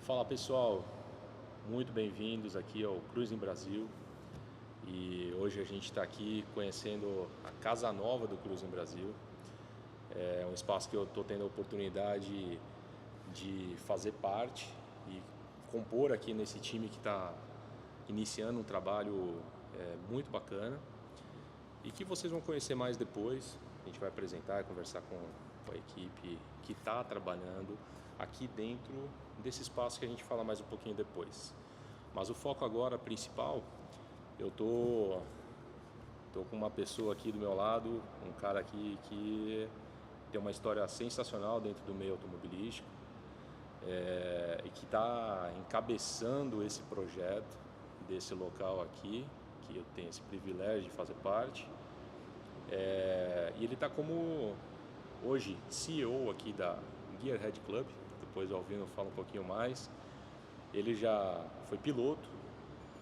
Fala pessoal, muito bem-vindos aqui ao Cruising Brasil e hoje a gente está aqui conhecendo a casa nova do Cruising Brasil. É um espaço que eu estou tendo a oportunidade de fazer parte e compor aqui nesse time que está iniciando um trabalho muito bacana e que vocês vão conhecer mais depois. A gente vai apresentar e conversar com a equipe que está trabalhando aqui dentro desse espaço que a gente fala mais um pouquinho depois. Mas o foco agora principal, eu tô com uma pessoa aqui do meu lado, um cara aqui que tem uma história sensacional dentro do meio automobilístico e que está encabeçando esse projeto desse local aqui, que eu tenho esse privilégio de fazer parte. E ele está como hoje CEO aqui da Gearhead Club. Depois o Alvino fala um pouquinho mais. Ele já foi piloto,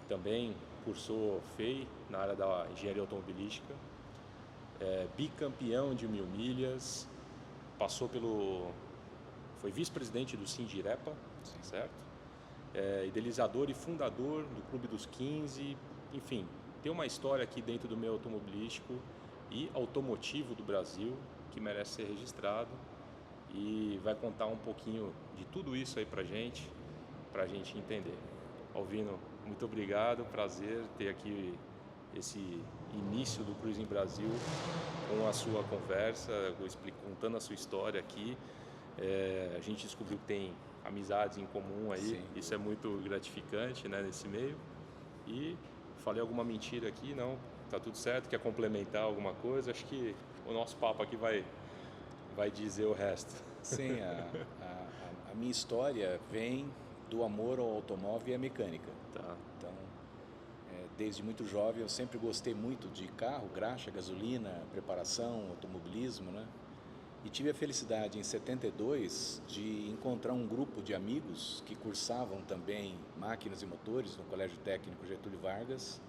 também cursou FEI na área da engenharia automobilística, bicampeão de 1000 milhas, foi vice-presidente do Sindirepa, certo? Idealizador e fundador do Clube dos 15, enfim, tem uma história aqui dentro do meio automobilístico e automotivo do Brasil que merece ser registrado. E vai contar um pouquinho de tudo isso aí pra gente entender. Alvino, muito obrigado, prazer ter aqui esse início do Cruising Brasil com a sua conversa, contando a sua história aqui. A gente descobriu que tem amizades em comum aí. Sim. Isso é muito gratificante, né, nesse meio. E falei alguma mentira aqui? Não, tá tudo certo. Quer complementar alguma coisa? Acho que o nosso papo aqui vai dizer o resto. Sim, a minha história vem do amor ao automóvel e à mecânica. Tá. Então, desde muito jovem eu sempre gostei muito de carro, graxa, gasolina, preparação, automobilismo, né? E tive a felicidade em 72 de encontrar um grupo de amigos que cursavam também máquinas e motores no Colégio Técnico Getúlio Vargas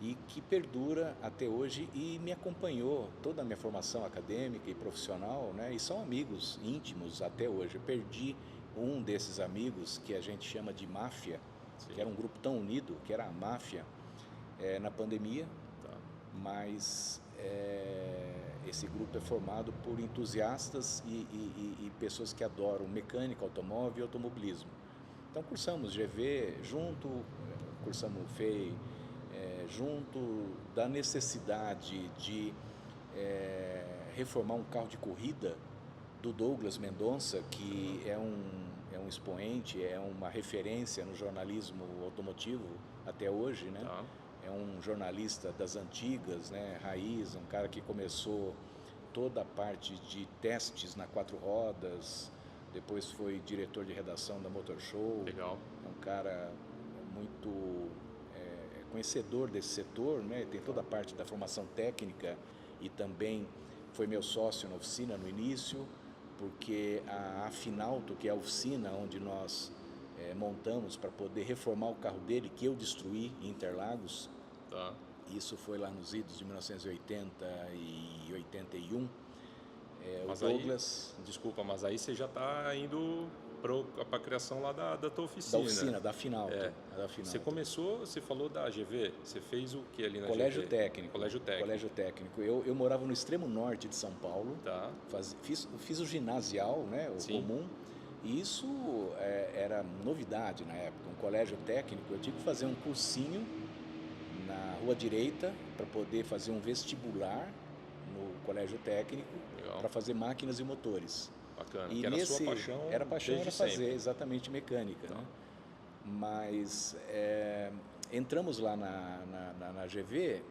e que perdura até hoje e me acompanhou toda a minha formação acadêmica e profissional, né? E são amigos íntimos até hoje. Eu perdi um desses amigos que a gente chama de máfia, Sim. que era um grupo tão unido, que era a máfia, na pandemia, Tá. mas esse grupo é formado por entusiastas e pessoas que adoram mecânica, automóvel e automobilismo. Então cursamos GV junto, cursamos FEI, junto da necessidade de reformar um carro de corrida do Douglas Mendonça, que é um expoente, é uma referência no jornalismo automotivo até hoje, né? Tá. É um jornalista das antigas, né? Raiz, um cara que começou toda a parte de testes na 4 rodas, depois foi diretor de redação da Motor Show. Legal. É um cara muito conhecedor desse setor, né? Tem toda a parte da formação técnica e também foi meu sócio na oficina no início, porque a Afinauto, que é a oficina onde nós montamos para poder reformar o carro dele, que eu destruí em Interlagos, Tá. isso foi lá nos idos de 1980 e 81. Mas O Douglas... desculpa, mas aí você já está indo para a criação lá da tua oficina. Da oficina, da Afinauto. Da Afinauto. Você começou, você falou da GV, você fez o que ali na Colégio GV? Técnico. Colégio Técnico. Colégio Técnico. Eu morava no extremo norte de São Paulo. Tá. Fiz o ginasial, né, o Sim. comum. E isso era novidade na época. Um colégio técnico, eu tive que fazer um cursinho na Rua Direita para poder fazer um vestibular no colégio técnico para fazer máquinas e motores. Bacana, E que era a sua paixão. Era paixão, era fazer sempre. exatamente mecânica, né? Mas entramos lá na GV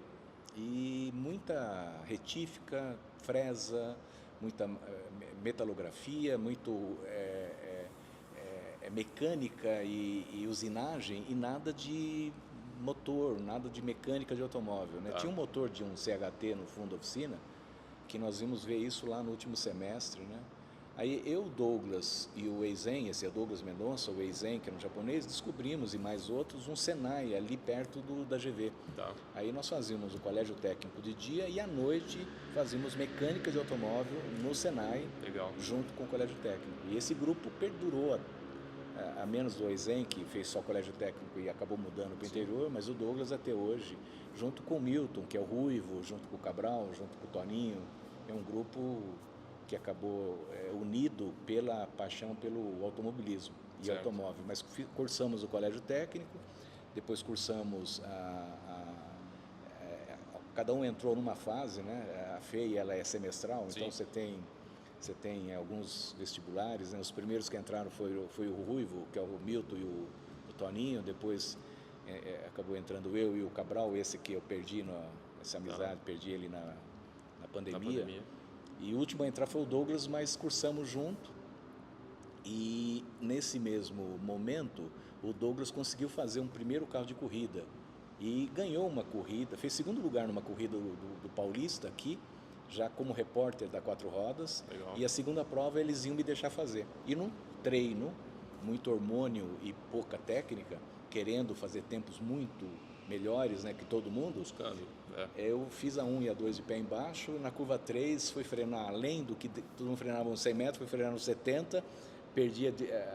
e muita retífica, fresa, muita metalografia, muito mecânica e usinagem e nada de motor, nada de mecânica de automóvel, né? Tá. Tinha um motor de um CHT no fundo da oficina, que nós vimos ver isso lá no último semestre, né? Aí eu, Douglas e o Eizen, esse é Douglas Mendonça, o Eizen, que era um japonês, descobrimos, e mais outros, um Senai ali perto da GV. Tá. Aí nós fazíamos o colégio técnico de dia e à noite fazíamos mecânica de automóvel no Senai. Legal. Junto com o colégio técnico. E esse grupo perdurou a menos do Eisen, que fez só colégio técnico e acabou mudando para o interior, mas o Douglas até hoje, junto com o Milton, que é o Ruivo, junto com o Cabral, junto com o Toninho, é um grupo que acabou unido pela paixão pelo automobilismo e automóvel. Mas cursamos o colégio técnico, depois cursamos cada um entrou numa fase, né? A FEI ela é semestral, então você tem alguns vestibulares, né? Os primeiros que entraram foi o Ruivo, que é o Milton e o Toninho, depois acabou entrando eu e o Cabral, esse que eu perdi essa amizade, perdi ele na pandemia. E o último a entrar foi o Douglas, mas cursamos junto. E nesse mesmo momento, o Douglas conseguiu fazer um primeiro carro de corrida e ganhou uma corrida, fez segundo lugar numa corrida do Paulista aqui, já como repórter da Quatro Rodas. Legal. E a segunda prova eles iam me deixar fazer. E num treino, muito hormônio e pouca técnica, querendo fazer tempos muito melhores, né, que todo mundo, buscando. Eu fiz a 1 e a 2 de pé embaixo, na curva 3 fui frenar além do que todo mundo frenava uns 100 metros, fui frenar nos 70, perdi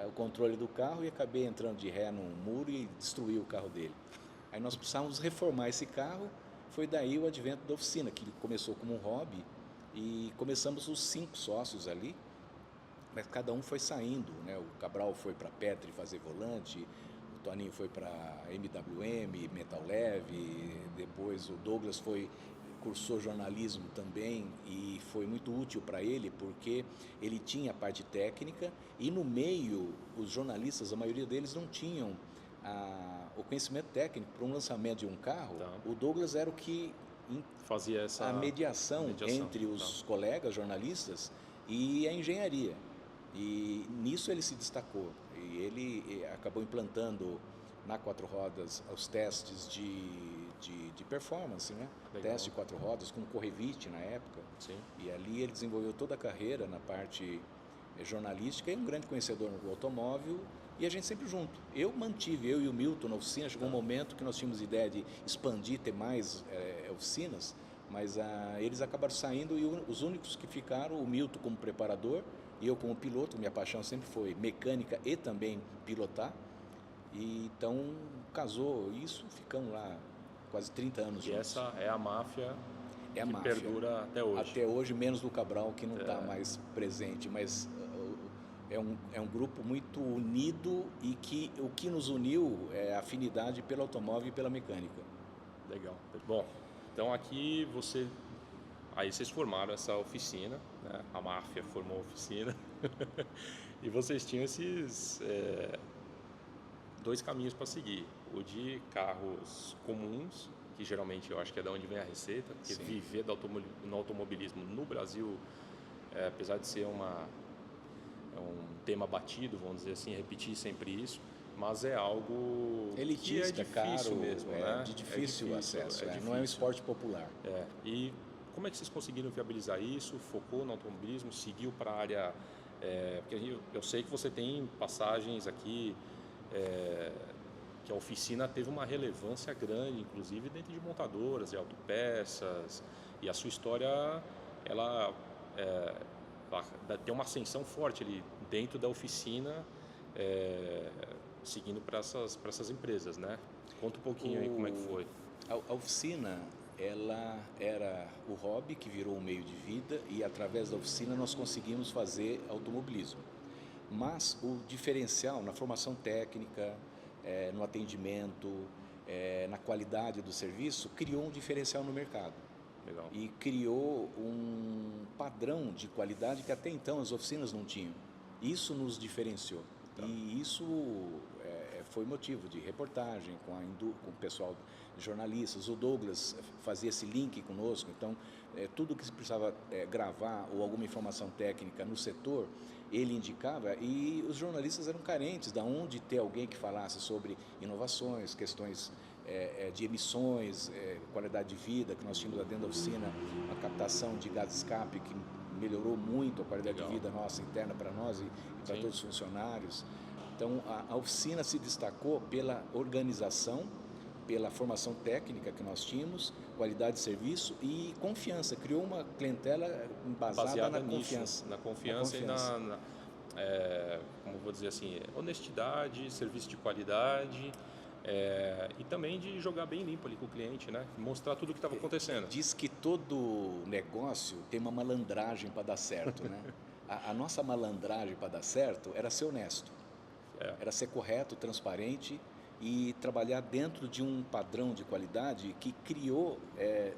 o controle do carro e acabei entrando de ré num muro e destruí o carro dele. Aí nós precisávamos reformar esse carro, foi daí o advento da oficina, que começou como um hobby e começamos os 5 sócios ali, mas cada um foi saindo, né? O Cabral foi para Petri fazer volante, o Toninho foi para MWM, Metal Leve, depois o Douglas cursou jornalismo também e foi muito útil para ele porque ele tinha a parte técnica e no meio os jornalistas, a maioria deles não tinham o conhecimento técnico para um lançamento de um carro. O Douglas era o que fazia a mediação entre os colegas jornalistas e a engenharia. E nisso ele se destacou. E ele acabou implantando na Quatro Rodas os testes de performance, né? Teste de 4 rodas com o Correvite na época. Sim. E ali ele desenvolveu toda a carreira na parte jornalística e um grande conhecedor do automóvel. E a gente sempre junto. Eu e o Milton na oficina. Chegou um momento que nós tínhamos ideia de expandir, ter mais oficinas, mas eles acabaram saindo e os únicos que ficaram, o Milton como preparador e eu como piloto. Minha paixão sempre foi mecânica e também pilotar. E então casou isso, ficamos lá quase 30 anos juntos. E essa é a máfia que máfia. Perdura até hoje. Até hoje, menos do Cabral, que não está mais presente, mas é um grupo muito unido e que o que nos uniu é a afinidade pelo automóvel e pela mecânica. Legal. Bom, então aqui aí vocês formaram essa oficina, né? A máfia formou a oficina e vocês tinham esses 2 caminhos para seguir. O de carros comuns, que geralmente eu acho que é de onde vem a receita, porque viver no automobilismo no Brasil, apesar de ser um tema batido, vamos dizer assim, repetir sempre isso, mas é algo elitista, que é difícil caro, mesmo, né? De difícil acesso, difícil. Não é um esporte popular. E como é que vocês conseguiram viabilizar isso? Focou no automobilismo, seguiu para a área... porque eu sei que você tem passagens aqui... que a oficina teve uma relevância grande, inclusive dentro de montadoras, de autopeças, e a sua história, ela tem uma ascensão forte ali dentro da oficina, seguindo para essas empresas, né? Conta um pouquinho aí como é que foi. A oficina, ela era o hobby que virou um meio de vida e através da oficina nós conseguimos fazer automobilismo. Mas o diferencial na formação técnica, no atendimento, na qualidade do serviço, criou um diferencial no mercado. Legal. E criou um padrão de qualidade que até então as oficinas não tinham. Isso nos diferenciou. E isso foi motivo de reportagem com o pessoal de jornalistas. O Douglas fazia esse link conosco. Então, tudo que se precisava gravar ou alguma informação técnica no setor, ele indicava, e os jornalistas eram carentes de onde ter alguém que falasse sobre inovações, questões de emissões, qualidade de vida, que nós tínhamos lá dentro da oficina, uma captação de gás de escape que melhorou muito a qualidade de vida nossa interna para nós e para todos os funcionários. Então, a oficina se destacou pela organização, pela formação técnica que nós tínhamos, qualidade de serviço e confiança. Criou uma clientela baseada na confiança. Na confiança. como vou dizer assim, honestidade, serviço de qualidade, e também de jogar bem limpo ali com o cliente, né? Mostrar tudo o que estava acontecendo. Diz que todo negócio tem uma malandragem para dar certo, né? A nossa malandragem para dar certo era ser honesto, era ser correto, transparente e trabalhar dentro de um padrão de qualidade que criou,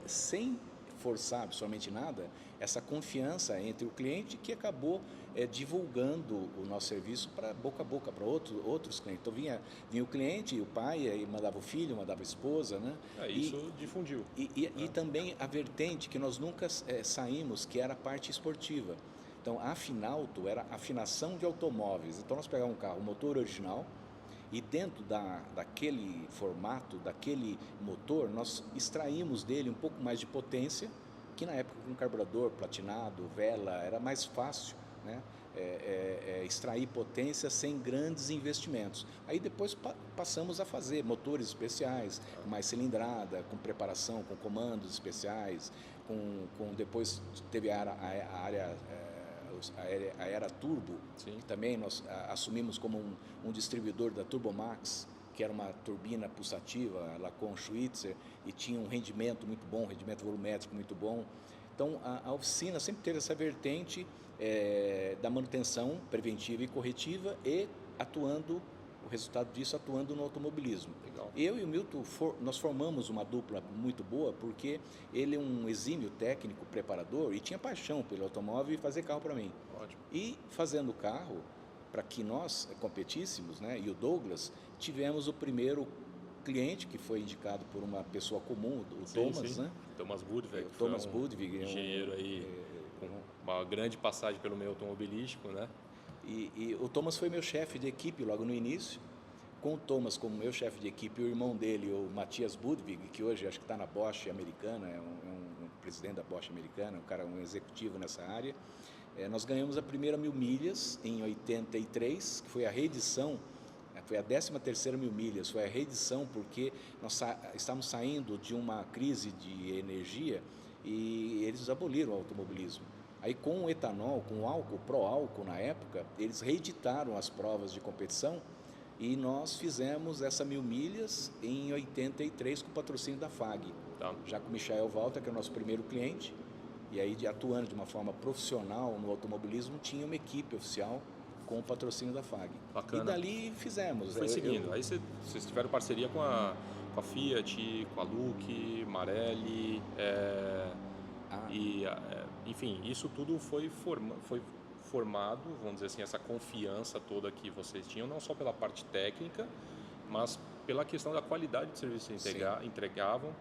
sem forçar absolutamente nada, essa confiança entre o cliente que acabou divulgando o nosso serviço para boca a boca, para outros clientes. Então vinha o cliente, o pai, aí mandava o filho, mandava a esposa, né? Isso difundiu. E também a vertente que nós nunca saímos, que era a parte esportiva. Então a Finauto era afinação de automóveis. Então nós pegávamos um carro, o motor original, e dentro daquele formato, daquele motor, nós extraímos dele um pouco mais de potência, que na época com carburador platinado, vela, era mais fácil, né? Extrair potência sem grandes investimentos. Aí depois passamos a fazer motores especiais, com mais cilindrada, com preparação, com comandos especiais, depois teve a Era Turbo, Sim. que também nós assumimos como um distribuidor da Turbomax, que era uma turbina pulsativa, Lacon Schwitzer, e tinha um rendimento muito bom, rendimento volumétrico muito bom. Então a oficina sempre teve essa vertente da manutenção preventiva e corretiva e o resultado disso atuando no automobilismo. Legal. Eu e o Milton, nós formamos uma dupla muito boa porque ele é um exímio técnico, preparador e tinha paixão pelo automóvel e fazer carro para mim. Ótimo. E fazendo carro, para que nós competíssemos, né, e o Douglas, tivemos o primeiro cliente que foi indicado por uma pessoa comum, o Sim, Thomas, sim. né? Thomas Budwig, que Thomas foi Budwig, engenheiro aí, com uma grande passagem pelo meio automobilístico, né? E o Thomas foi meu chefe de equipe logo no início. Com o Thomas como meu chefe de equipe, o irmão dele, o Matthias Budwig, que hoje acho que está na Bosch americana, é um presidente da Bosch americana, um executivo nessa área. Nós ganhamos a primeira 1000 milhas em 83, que foi a reedição, foi a 13ª 1000 milhas, foi a reedição porque nós estávamos saindo de uma crise de energia e eles aboliram o automobilismo. Aí com o etanol, com o álcool, pró-álcool na época, eles reeditaram as provas de competição e nós fizemos essa 1000 milhas em 83 com o patrocínio da FAG. Tá. Já com o Michael Walter, que é o nosso primeiro cliente, e aí atuando de uma forma profissional no automobilismo, tinha uma equipe oficial com o patrocínio da FAG. Bacana. E dali fizemos. Foi seguindo. Aí vocês tiveram parceria com a Fiat, com a Luke, Marelli, enfim, isso tudo foi formado, vamos dizer assim, essa confiança toda que vocês tinham, não só pela parte técnica, mas pela questão da qualidade de serviço que entregavam,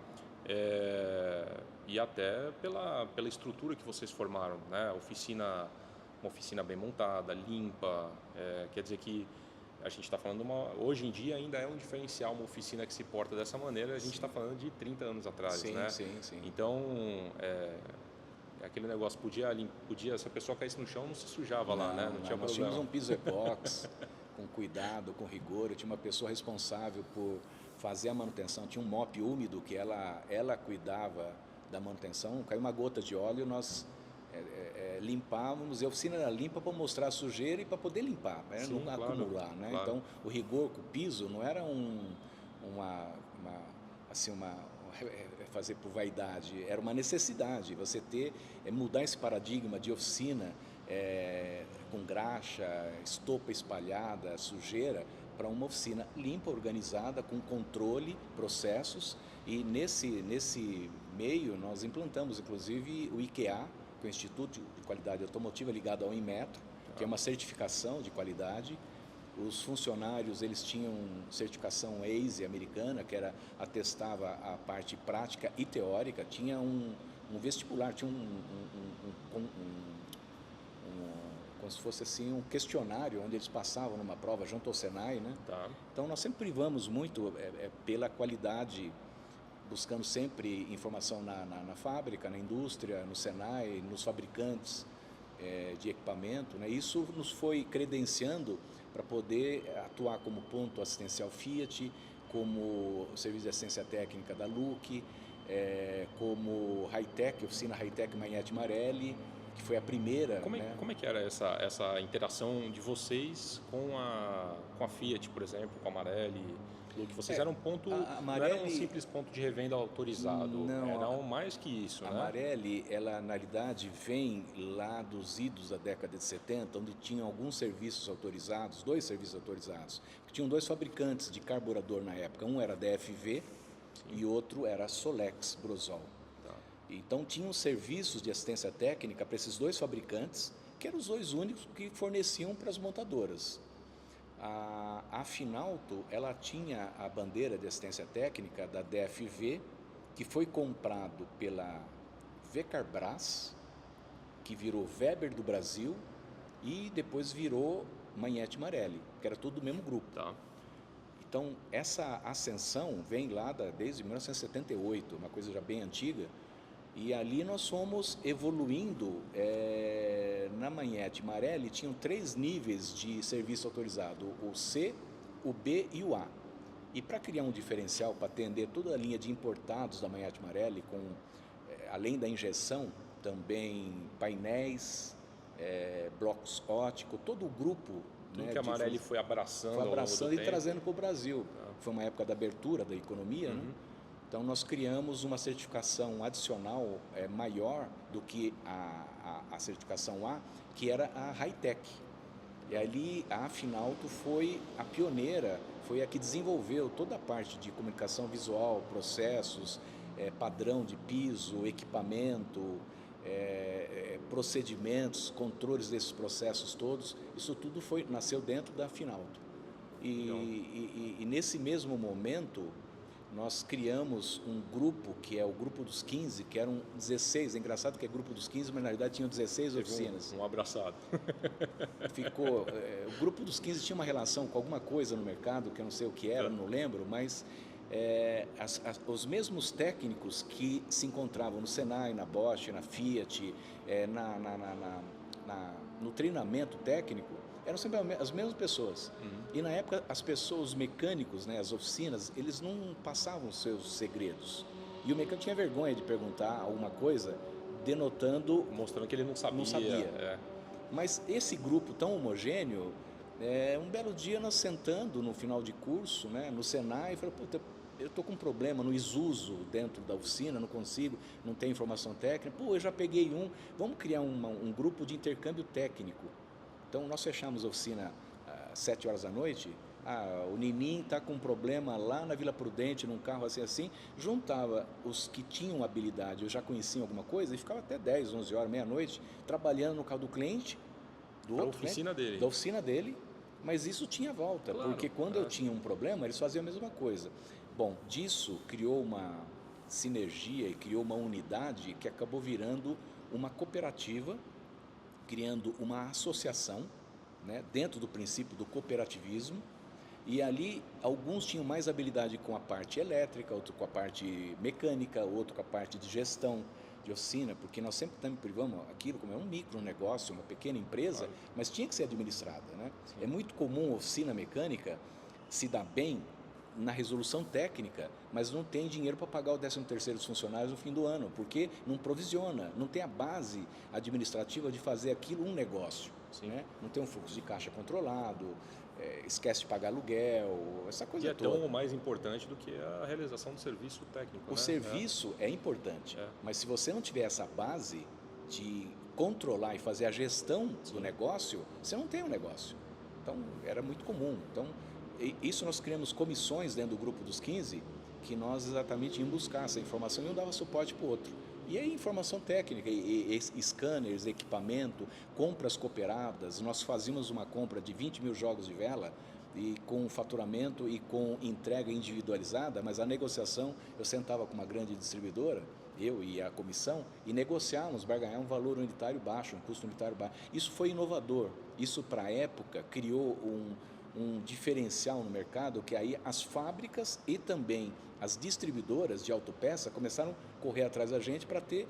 e até pela estrutura que vocês formaram, né? Uma oficina bem montada, limpa, quer dizer que a gente está falando hoje em dia ainda é um diferencial uma oficina que se porta dessa maneira, a gente está falando de 30 anos atrás, né? Sim. Então, aquele negócio, podia, se a pessoa caísse no chão, não se sujava lá, né? Não tinha nós problema. tínhamos um piso epox, com cuidado, com rigor. Eu tinha uma pessoa responsável por fazer a manutenção. Tinha um mop úmido que ela cuidava da manutenção. Caiu uma gota de óleo, nós limpávamos. E a oficina era limpa para mostrar a sujeira e para poder limpar, não claro, acumular, né? Claro. Então, o rigor com o piso não era fazer por vaidade, era uma necessidade, você mudar esse paradigma de oficina com graxa, estopa espalhada, sujeira, para uma oficina limpa, organizada, com controle, processos, e nesse meio nós implantamos inclusive o IQA, que é o Instituto de Qualidade Automotiva ligado ao Inmetro, que é uma certificação de qualidade. Os funcionários, eles tinham certificação ASE americana, que atestava a parte prática e teórica, tinha um vestibular, tinha como se fosse assim, um questionário onde eles passavam numa prova junto ao Senai, né? Tá. Então nós sempre privamos muito pela qualidade, buscando sempre informação na fábrica, na indústria, no Senai, nos fabricantes de equipamento, né? Isso nos foi credenciando para poder atuar como ponto assistencial Fiat, como serviço de assistência técnica da Luke, como Hightech, oficina Hightech Magnete Marelli, que foi a primeira. Como é que era essa interação de vocês com a Fiat, por exemplo, com a Marelli? Que vocês eram não era um simples ponto de revenda autorizado, não, eram mais que isso, a né? Marelli, ela na realidade vem lá dos idos da década de 70, onde tinham alguns serviços autorizados, 2 serviços autorizados, que tinham 2 fabricantes de carburador na época, um era a DFV e outro era a Solex Brosol. Tá. Então tinham serviços de assistência técnica para esses 2 fabricantes, que eram os 2 únicos que forneciam para as montadoras. A Finauto, ela tinha a bandeira de assistência técnica da DFV, que foi comprado pela Vecarbras, que virou Weber do Brasil e depois virou Magneti Marelli, que era tudo do mesmo grupo. Tá. Então, essa ascensão vem lá desde 1978, uma coisa já bem antiga, e ali nós fomos evoluindo. Na Magneti Marelli tinham 3 níveis de serviço autorizado, o C, o B e o A. E para criar um diferencial, para atender toda a linha de importados da Magneti Marelli, além da injeção, também painéis, blocos óticos, todo o grupo. Tudo que a Marelli foi abraçando e trazendo para o Brasil. Foi uma época da abertura da economia, né? Então nós criamos uma certificação adicional maior do que a certificação A, que era a High-Tech. E ali a Finauto foi a pioneira, foi a que desenvolveu toda a parte de comunicação visual, processos, padrão de piso, equipamento, procedimentos, controles desses processos todos. Isso tudo nasceu dentro da Finauto. E nesse mesmo momento nós criamos um grupo, que é o Grupo dos 15, que eram 16, é engraçado que é Grupo dos 15, mas na realidade tinham 16 oficinas. Um abraçado. O Grupo dos 15 tinha uma relação com alguma coisa no mercado, que eu não sei o que era, não lembro, mas os mesmos técnicos que se encontravam no Senai, na Bosch, na Fiat, no treinamento técnico, eram sempre as mesmas pessoas. E na época as pessoas, os mecânicos, né, as oficinas, eles não passavam os seus segredos. E o mecânico tinha vergonha de perguntar alguma coisa, mostrando que ele não sabia. Mas esse grupo tão homogêneo, um belo dia nós sentando no final de curso, né, no Senai, falei, puta, eu estou com um problema no Isuzu dentro da oficina, não consigo, não tem informação técnica. Pô, eu já peguei vamos criar um grupo de intercâmbio técnico. Então nós fechamos a oficina às 7 horas da noite. O Ninim está com um problema lá na Vila Prudente, num carro assim, juntava os que tinham habilidade, eu já conhecia alguma coisa, e ficava até 10, 11 horas, meia-noite, trabalhando no carro do cliente, da oficina dele. Da oficina dele, mas isso tinha volta, claro, porque quando eu tinha um problema, eles faziam a mesma coisa. Bom, disso criou uma sinergia e criou uma unidade que acabou virando uma cooperativa, criando uma associação, né, dentro do princípio do cooperativismo. E ali alguns tinham mais habilidade com a parte elétrica, outro com a parte mecânica, outro com a parte de gestão de oficina, porque nós sempre também privamos aquilo como é um micronegócio, uma pequena empresa, claro, mas tinha que ser administrada, né? É muito comum a oficina mecânica se dar bem na resolução técnica, mas não tem dinheiro para pagar o 13º dos funcionários no fim do ano, porque não provisiona, não tem a base administrativa de fazer aquilo um negócio, né? Não tem um fluxo de caixa controlado, esquece de pagar aluguel, essa coisa toda. E é tão mais importante do que a realização do serviço técnico. O serviço é importante, mas se você não tiver essa base de controlar e fazer a gestão do negócio, você não tem um negócio. Então, era muito comum. Então, isso nós criamos comissões dentro do Grupo dos 15, que nós exatamente íamos buscar essa informação e um dava suporte para o outro. E aí informação técnica, scanners, equipamento, compras cooperadas. Nós fazíamos uma compra de 20 mil jogos de vela e com faturamento e com entrega individualizada, mas a negociação, eu sentava com uma grande distribuidora, eu e a comissão, e negociávamos, barganhar um valor unitário baixo, um custo unitário baixo. Isso foi inovador. Isso, para a época, criou um diferencial no mercado, que aí as fábricas e também as distribuidoras de autopeça começaram a correr atrás da gente para ter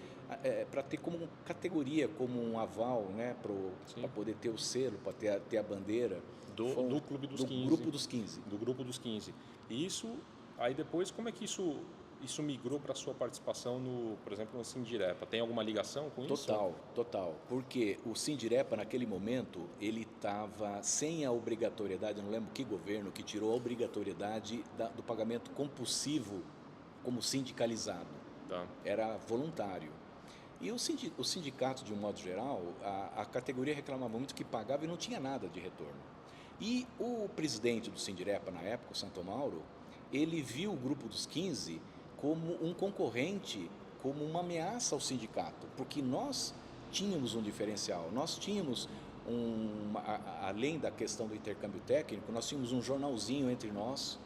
como categoria, como um aval, né, para poder ter o selo, para ter a bandeira. Do Clube dos 15. Grupo dos 15. Do Grupo dos 15. E isso, aí depois, como é que isso isso migrou para a sua participação, por exemplo, no Sindirepa? Tem alguma ligação com isso? Total, total. Porque o Sindirepa, naquele momento, ele estava sem a obrigatoriedade, eu não lembro que governo que tirou a obrigatoriedade do pagamento compulsivo como sindicalizado. Tá. Era voluntário. E o sindicato, de um modo geral, a categoria reclamava muito que pagava e não tinha nada de retorno. E o presidente do Sindirepa, na época, o Santo Mauro, ele viu o Grupo dos 15 como um concorrente, como uma ameaça ao sindicato, porque nós tínhamos um diferencial, nós tínhamos, além da questão do intercâmbio técnico, nós tínhamos um jornalzinho entre nós,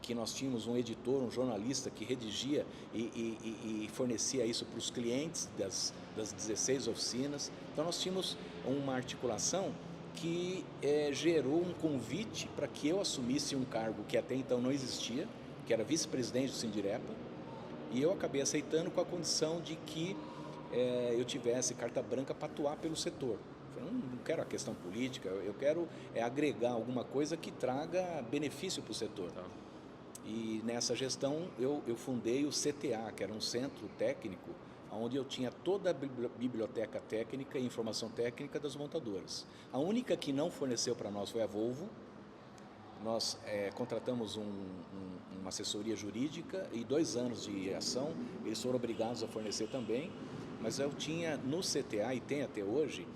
que nós tínhamos um editor, um jornalista que redigia e fornecia isso para os clientes das 16 oficinas. Então nós tínhamos uma articulação que gerou um convite para que eu assumisse um cargo que até então não existia, que era vice-presidente do Sindirepa, e eu acabei aceitando com a condição de que eu tivesse carta branca para atuar pelo setor. Eu não quero a questão política, eu quero agregar alguma coisa que traga benefício para o setor. Tá. E nessa gestão eu fundei o CTA, que era um centro técnico, onde eu tinha toda a biblioteca técnica e informação técnica das montadoras. A única que não forneceu para nós foi a Volvo. Nós contratamos uma assessoria jurídica e 2 anos de ação, eles foram obrigados a fornecer também, mas eu tinha no CTA, e tem até hoje,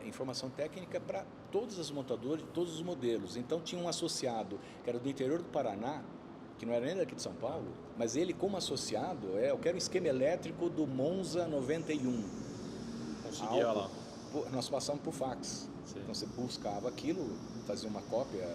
informação técnica para todas as montadoras, todos os modelos. Então tinha um associado que era do interior do Paraná, que não era nem daqui de São Paulo, mas ele como associado, eu quero o esquema elétrico do Monza 91. Conseguia lá. Nós passamos por fax. Sim. Então você buscava aquilo, fazia uma cópia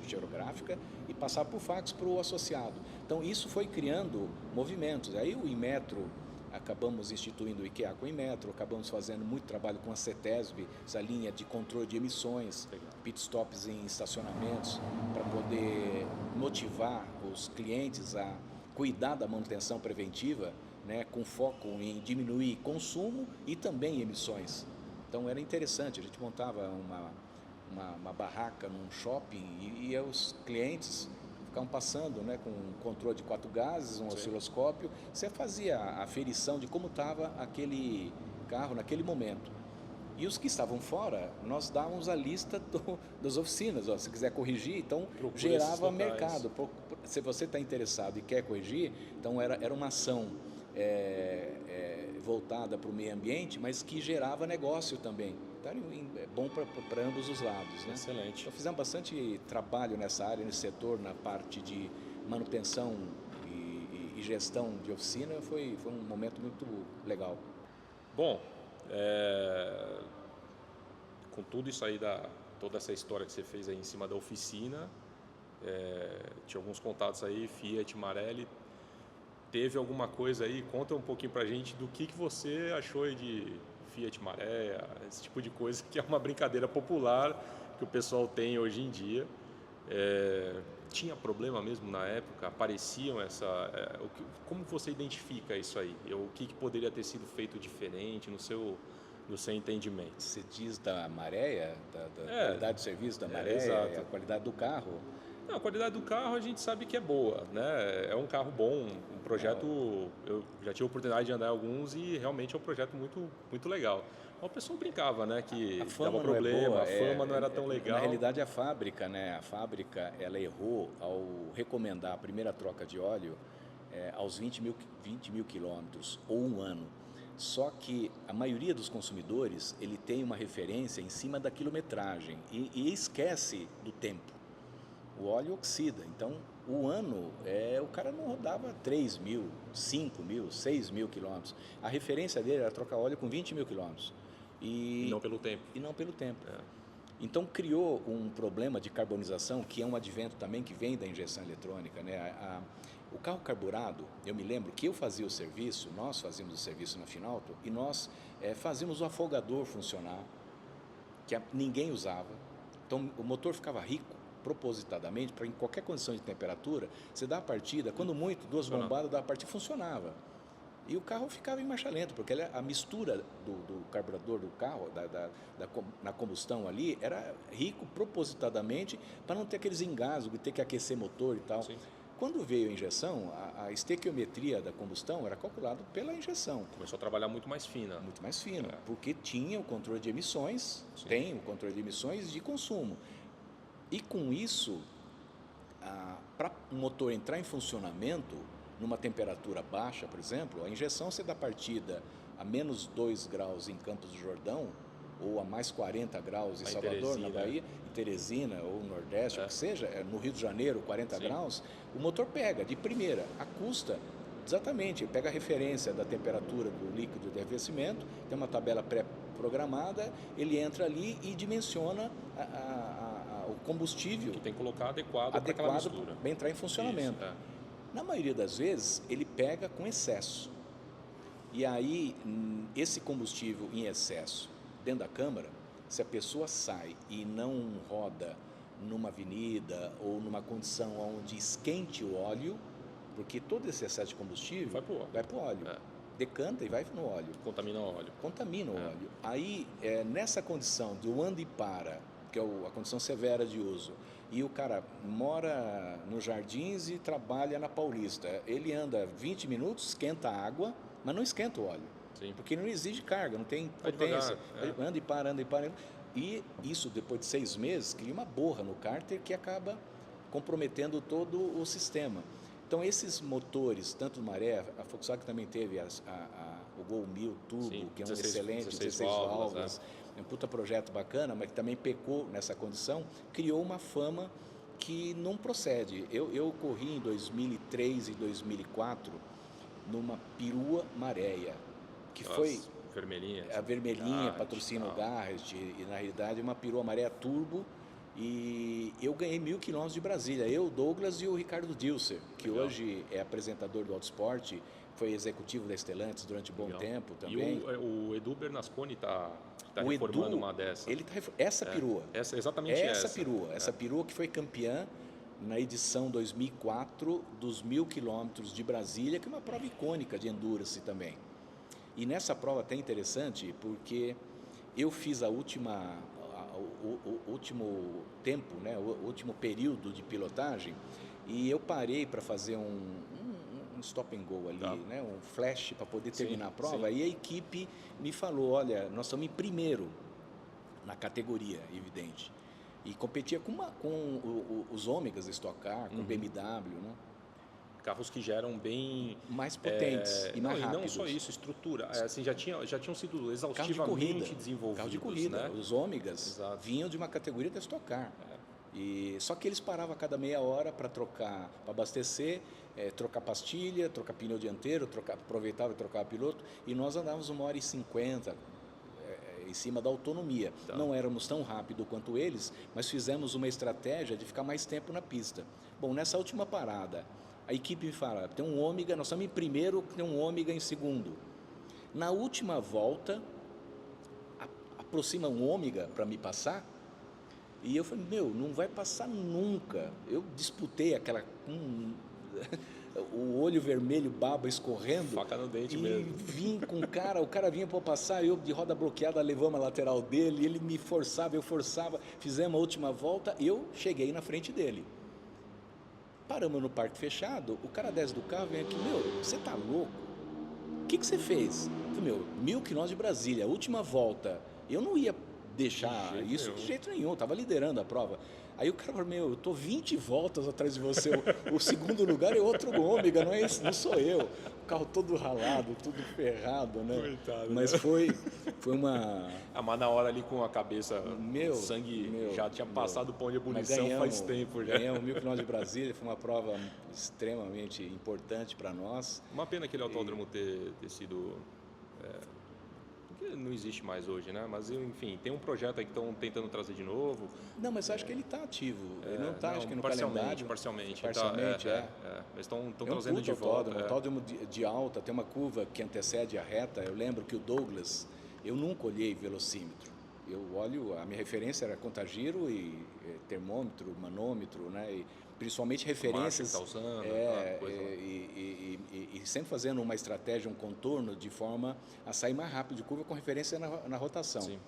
geográfica e passava por fax para o associado. Então isso foi criando movimentos. Aí o Inmetro, acabamos instituindo o IKEA com o Inmetro, acabamos fazendo muito trabalho com a CETESB, essa linha de controle de emissões, pit stops em estacionamentos, para poder motivar os clientes a cuidar da manutenção preventiva, né, com foco em diminuir consumo e também emissões. Então era interessante, a gente montava uma barraca num shopping e os clientes ficavam passando, né, com um controle de 4 gases, um osciloscópio, você fazia a aferição de como estava aquele carro naquele momento. E os que estavam fora, nós dávamos a lista das oficinas, se quiser corrigir, então gerava mercado. Se você está interessado e quer corrigir, então era uma ação voltada para o meio ambiente, mas que gerava negócio também. Então é bom para ambos os lados, né? Excelente. Então fizemos bastante trabalho nessa área, nesse setor, na parte de manutenção e gestão de oficina. Foi um momento muito legal. Bom, com tudo isso aí, toda essa história que você fez aí em cima da oficina, tinha alguns contatos aí, Fiat, Marelli. Teve alguma coisa aí? Conta um pouquinho pra gente do que você achou de Fiat Maré, esse tipo de coisa, que é uma brincadeira popular que o pessoal tem hoje em dia. Tinha problema mesmo na época? Apareciam como você identifica isso aí? O que poderia ter sido feito diferente no seu entendimento? Você diz da maré, da qualidade do serviço da maré, exato. A qualidade do carro? Não, a qualidade do carro a gente sabe que é boa, né? É um carro bom, um projeto, eu já tive a oportunidade de andar em alguns e realmente é um projeto muito, muito legal. O pessoal brincava, né, que dava problema, a fama não era tão legal. Na realidade a fábrica, né, ela errou ao recomendar a primeira troca de óleo aos 20 mil quilômetros ou 1 ano. Só que a maioria dos consumidores, ele tem uma referência em cima da quilometragem e esquece do tempo. O óleo oxida, então o ano, o cara não rodava 3 mil, 5 mil, 6 mil quilômetros. A referência dele era trocar óleo com 20 mil quilômetros. E não pelo tempo. E não pelo tempo. Então criou um problema de carbonização, que é um advento também que vem da injeção eletrônica, né? O carro carburado, eu me lembro que eu fazia o serviço, nós fazíamos o serviço na Finauto, e nós fazíamos o afogador funcionar, que ninguém usava. Então o motor ficava rico, propositadamente, para em qualquer condição de temperatura, você dá a partida, quando muito, 2 bombadas, dá a partida, funcionava. E o carro ficava em marcha lenta, porque a mistura do carburador do carro, na combustão ali, era rico propositadamente para não ter aqueles engasgos, ter que aquecer motor e tal. Sim. Quando veio a injeção, a estequiometria da combustão era calculada pela injeção. Começou a trabalhar muito mais fina. Muito mais fino, porque tinha o controle de emissões, Sim. tem o controle de emissões e de consumo. E com isso, para o motor entrar em funcionamento, numa temperatura baixa, por exemplo, a injeção você dá partida a menos 2 graus em Campos do Jordão, ou a mais 40 graus em Salvador, na Bahia, em Teresina, ou no Nordeste, o que seja, no Rio de Janeiro, 40 graus, o motor pega de primeira, a custa, exatamente, pega a referência da temperatura do líquido de aquecimento, tem uma tabela pré-programada, ele entra ali e dimensiona o combustível que tem que colocar adequado para entrar em funcionamento. Isso, Na maioria das vezes, ele pega com excesso. E aí, esse combustível em excesso dentro da câmara, se a pessoa sai e não roda numa avenida ou numa condição onde esquente o óleo, porque todo esse excesso de combustível vai para o óleo. Decanta e vai no óleo. Contamina o óleo. Contamina o óleo. Aí, nessa condição do anda e para, que é a condição severa de uso, e o cara mora nos Jardins e trabalha na Paulista, ele anda 20 minutos, esquenta a água, mas não esquenta o óleo. Sim. Porque não exige carga, não tem potência. Anda e para, anda e para. E isso, depois de 6 meses, cria uma borra no cárter que acaba comprometendo todo o sistema. Então, esses motores, tanto Maré, a Volkswagen também teve o Gol 1000 Turbo, Sim, que é um excelente, 16 válvulas, é um puta projeto bacana, mas que também pecou nessa condição, criou uma fama que não procede. Eu corri em 2003 e 2004 numa perua Maréia, que foi vermelhinha, a vermelhinha, patrocina o Garrett, e na realidade uma perua Maréia Turbo, e eu ganhei 1000 quilômetros de Brasília, eu, Douglas e o Ricardo Dilser, que hoje é apresentador do Autosport, foi executivo da Stellantis durante um bom tempo também. E o Edu Bernasconi está reformando uma dessa. Ele essa perua. Exatamente essa. Essa perua que foi campeã na edição 2004 dos 1000 quilômetros de Brasília, que é uma prova icônica de endurance também. E nessa prova até interessante, porque eu fiz o último tempo, né, o último período de pilotagem, e eu parei para fazer um stop and go ali, né, um flash para poder terminar a prova, e a equipe me falou, olha, nós estamos em primeiro na categoria, evidente, e competia com os ômegas Stock Car, com o BMW, né? Carros que já eram bem mais potentes e mais rápidos. E não só isso, estrutura. Assim, já tinham sido exaustivamente desenvolvidos. Carro de corrida. Né? Os ômegas vinham de uma categoria da Stock Car. Só que eles paravam a cada meia hora para trocar, para abastecer, trocar pastilha, trocar pneu dianteiro, aproveitava e trocava piloto. E nós andávamos 1h50 em cima da autonomia. Não éramos tão rápido quanto eles, mas fizemos uma estratégia de ficar mais tempo na pista. Bom, nessa última parada, a equipe me fala, tem um ômega, nós estamos em primeiro, tem um ômega em segundo. Na última volta, aproxima um ômega para me passar, e eu falei, não vai passar nunca. Eu disputei aquela... o olho vermelho, baba escorrendo. Faca no dente e mesmo. Vim com o cara vinha para passar, eu de roda bloqueada levamos a lateral dele, ele me forçava, eu forçava, fizemos a última volta, eu cheguei na frente dele. Paramos no parque fechado, o cara desce do carro, vem aqui, você tá louco? O que você fez? Eu falei, 1000 quilômetros de Brasília, a última volta, eu não ia deixar isso de jeito nenhum, estava liderando a prova. Aí o cara falou, eu tô 20 voltas atrás de você, o segundo lugar é outro ômega, não sou eu. O carro todo ralado, tudo ferrado, né? Coitado, mas foi uma... Mas na hora ali com a cabeça, o sangue já tinha passado o pão de ebulição faz tempo já. Ganhamos 1000 quilômetros de Brasília, foi uma prova extremamente importante para nós. Uma pena aquele autódromo ter sido... não existe mais hoje, né? Mas, enfim, tem um projeto aí que estão tentando trazer de novo. Não, mas acho que ele está ativo. Ele não está, acho que no calendário. Parcialmente. Parcialmente, Eles estão trazendo de volta. Um autódromo de alta, tem uma curva que antecede a reta. Eu lembro que o Douglas, eu nunca olhei velocímetro. Eu olho, a minha referência era contagiro e termômetro, manômetro, né? E principalmente referências. Tá usando, e sempre fazendo uma estratégia, um contorno de forma a sair mais rápido de curva com referência na rotação. Sim.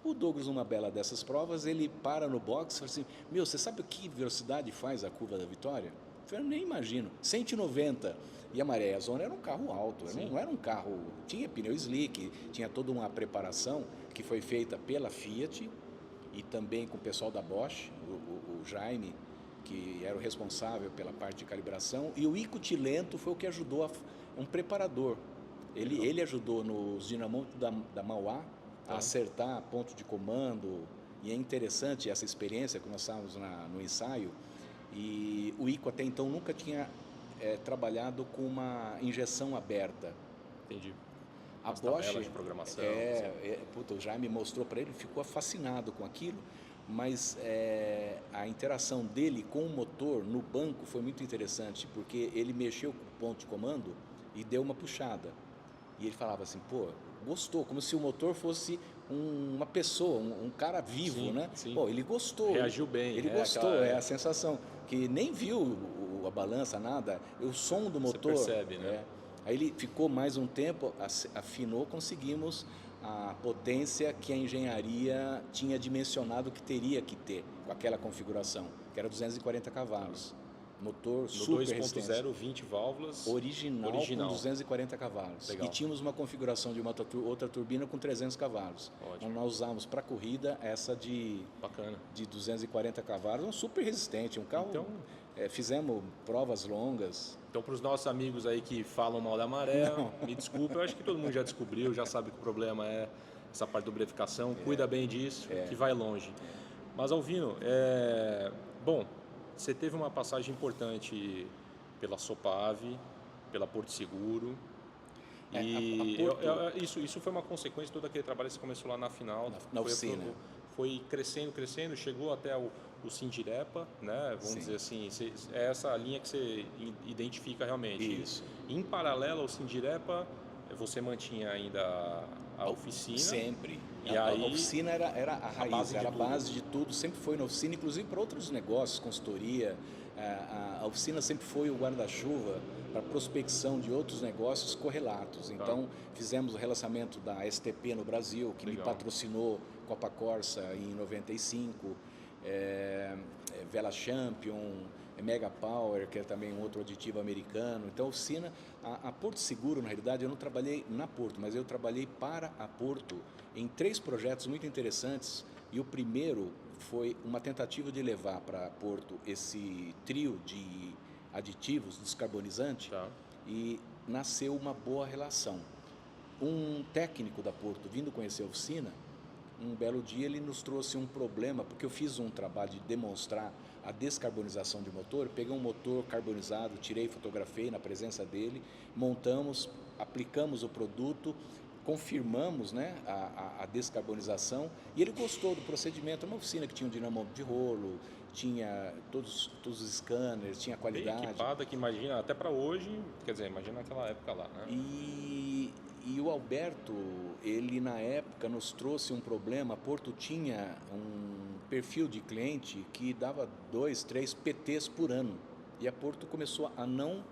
O Douglas, numa bela dessas provas, ele para no box e fala assim, você sabe o que velocidade faz a curva da vitória? Eu nem imagino. 190. E a Maré Zona era um carro alto, não era um carro... Tinha pneu slick, tinha toda uma preparação que foi feita pela Fiat e também com o pessoal da Bosch, o Jaime, que era o responsável pela parte de calibração, e o Ico Tilento foi o que ajudou, um preparador. Ele ajudou nos dinamômetros da Mauá a acertar ponto de comando, e é interessante essa experiência que nós estávamos no ensaio, e o Ico até então nunca tinha trabalhado com uma injeção aberta. Entendi. A Bosch, de programação. O Jaime mostrou para ele, ficou fascinado com aquilo, mas a interação dele com o motor no banco foi muito interessante, porque ele mexeu com o ponto de comando e deu uma puxada. E ele falava assim, pô, gostou, como se o motor fosse uma pessoa, um cara vivo, sim, né? Sim. Pô, ele gostou. Reagiu bem. Ele gostou, a sensação, que nem viu a balança, nada, o som do motor. Você percebe, né? Aí ele ficou mais um tempo, afinou, conseguimos a potência que a engenharia tinha dimensionado que teria que ter com aquela configuração, que era 240 cavalos. Motor no super resistente. 2.0, 20 válvulas. Original com 240 cavalos. Legal. E tínhamos uma configuração de uma outra turbina com 300 cavalos. Ótimo. Então, nós usávamos para corrida essa de 240 cavalos, super resistente, um carro... Então, fizemos provas longas. Então, para os nossos amigos aí que falam mal da Maré, me desculpa, eu acho que todo mundo já descobriu, já sabe que o problema é essa parte da lubrificação, cuida bem disso, que vai longe. Mas, Alvino, bom, você teve uma passagem importante pela Sopave, pela Porto Seguro, e isso foi uma consequência de todo aquele trabalho que você começou lá na final. Na oficina. Foi crescendo, chegou até o Sindirepa, né? Vamos dizer assim, é essa linha que você identifica realmente. Isso. Em paralelo ao Sindirepa, você mantinha ainda a oficina. Sempre. E a aí, oficina era a raiz, era a base de tudo, sempre foi na oficina, inclusive para outros negócios, consultoria. A oficina sempre foi o guarda-chuva para prospecção de outros negócios correlatos. Então, fizemos o relançamento da STP no Brasil, que me patrocinou Copa Corsa em 95, Vela Champion, Mega Power, que é também um outro aditivo americano. Então, a oficina, a Porto Seguro, na realidade, eu não trabalhei na Porto, mas eu trabalhei para a Porto em 3 projetos muito interessantes. E o primeiro foi uma tentativa de levar para Porto esse trio de aditivos descarbonizante, e nasceu uma boa relação. Um técnico da Porto vindo conhecer a oficina, um belo dia ele nos trouxe um problema, porque eu fiz um trabalho de demonstrar a descarbonização de motor, peguei um motor carbonizado, tirei, fotografei na presença dele, montamos, aplicamos o produto, confirmamos, né, a descarbonização, e ele gostou do procedimento. Uma oficina que tinha um dinamômetro de rolo, tinha todos os scanners, tinha qualidade. Bem equipada, que imagina, até para hoje, quer dizer, imagina naquela época lá, né? E o Alberto, ele na época nos trouxe um problema. A Porto tinha um perfil de cliente que dava 2, 3 PTs por ano, e a Porto começou a não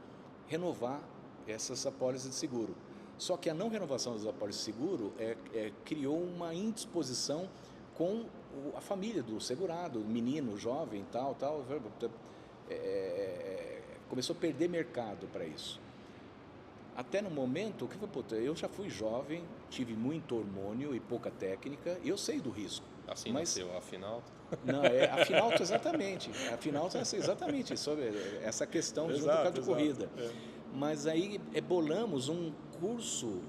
renovar essas apólices de seguro. Só que a não renovação das apólices de seguro criou uma indisposição com a família do segurado, menino, jovem, tal. Começou a perder mercado para isso. Até no momento, eu já fui jovem, tive muito hormônio e pouca técnica, e eu sei do risco. Assim nasceu a Finalto? Não, a Finalto exatamente. A Finalto é exatamente sobre essa questão do carro de corrida. Mas aí bolamos um curso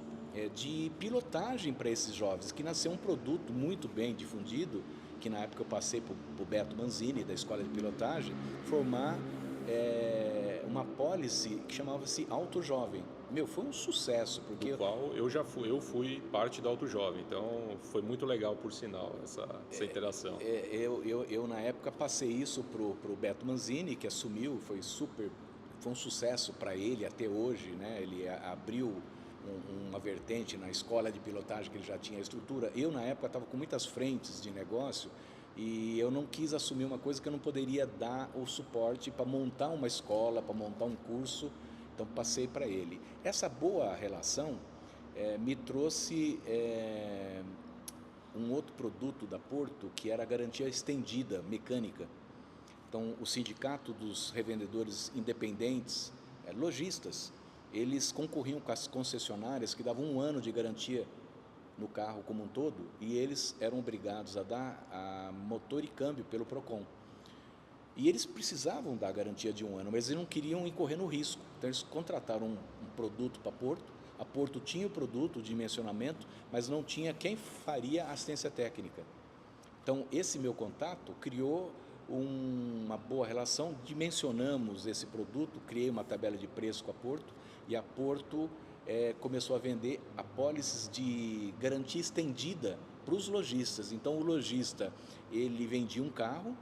de pilotagem para esses jovens, que nasceu um produto muito bem difundido, que na época eu passei para o Beto Manzini, da Escola de Pilotagem, formar uma apólice que chamava-se Auto Jovem. Foi um sucesso, porque... Do qual eu fui parte do Auto Jovem, então foi muito legal, por sinal, essa interação. Eu na época passei isso para o Beto Manzini, que assumiu, foi um sucesso para ele até hoje, né? Ele abriu uma vertente na escola de pilotagem, que ele já tinha a estrutura. Eu na época estava com muitas frentes de negócio, e eu não quis assumir uma coisa que eu não poderia dar o suporte para montar uma escola, para montar um curso. Então, passei para ele. Essa boa relação me trouxe um outro produto da Porto, que era a garantia estendida mecânica. Então, o sindicato dos revendedores independentes, lojistas, eles concorriam com as concessionárias que davam 1 ano de garantia no carro como um todo, e eles eram obrigados a dar a motor e câmbio pelo PROCON. E eles precisavam dar a garantia de 1 ano, mas eles não queriam incorrer no risco. Então, eles contrataram um produto para a Porto. A Porto tinha o produto, o dimensionamento, mas não tinha quem faria a assistência técnica. Então, esse meu contato criou uma boa relação, dimensionamos esse produto, criei uma tabela de preço com a Porto, e a Porto começou a vender apólices de garantia estendida para os lojistas. Então, o lojista, ele vendia um carro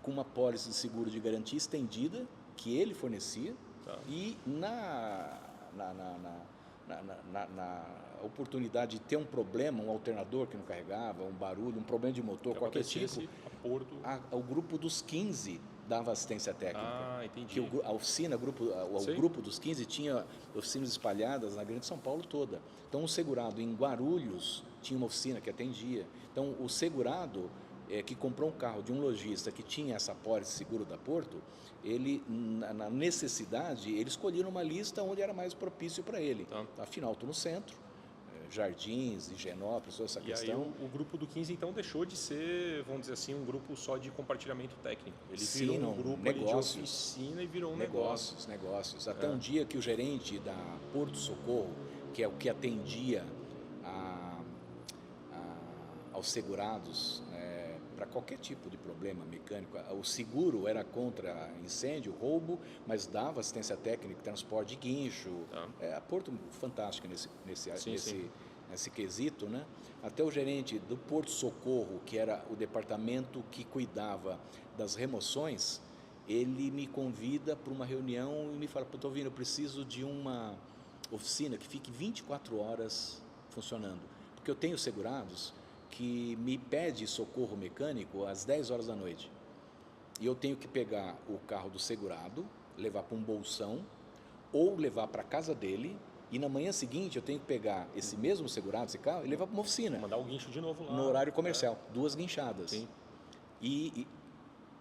com uma apólice de seguro de garantia estendida, que ele fornecia, e na oportunidade de ter um problema, um alternador que não carregava, um barulho, um problema de motor, qualquer tipo, o grupo dos 15 dava assistência técnica. Entendi. Que a oficina, o grupo dos 15 tinha oficinas espalhadas na Grande São Paulo toda. Então, o segurado em Guarulhos tinha uma oficina que atendia. Então, o segurado que comprou um carro de um lojista que tinha essa apólice seguro da Porto, ele, na necessidade, ele escolhia uma lista onde era mais propício para ele. Afinal, estou no centro, Jardins, Higienópolis, toda essa questão. E aí o grupo do 15, então, deixou de ser, vamos dizer assim, um grupo só de compartilhamento técnico. Ele virou um grupo de oficina e virou um negócio. Negócios. Até um dia que o gerente da Porto Socorro, que é o que atendia aos segurados, para qualquer tipo de problema mecânico, o seguro era contra incêndio, roubo, mas dava assistência técnica, transporte de guincho. A Porto fantástica nesse quesito, né? Até o gerente do Porto Socorro, que era o departamento que cuidava das remoções, ele me convida para uma reunião e me fala: estou vindo, eu preciso de uma oficina que fique 24 horas funcionando, porque eu tenho segurados que me pede socorro mecânico às 10 horas da noite. E eu tenho que pegar o carro do segurado, levar para um bolsão, ou levar para a casa dele, e na manhã seguinte eu tenho que pegar esse mesmo segurado, esse carro, e levar para uma oficina. Mandar o guincho de novo lá. No horário comercial, 2 guinchadas. Sim. E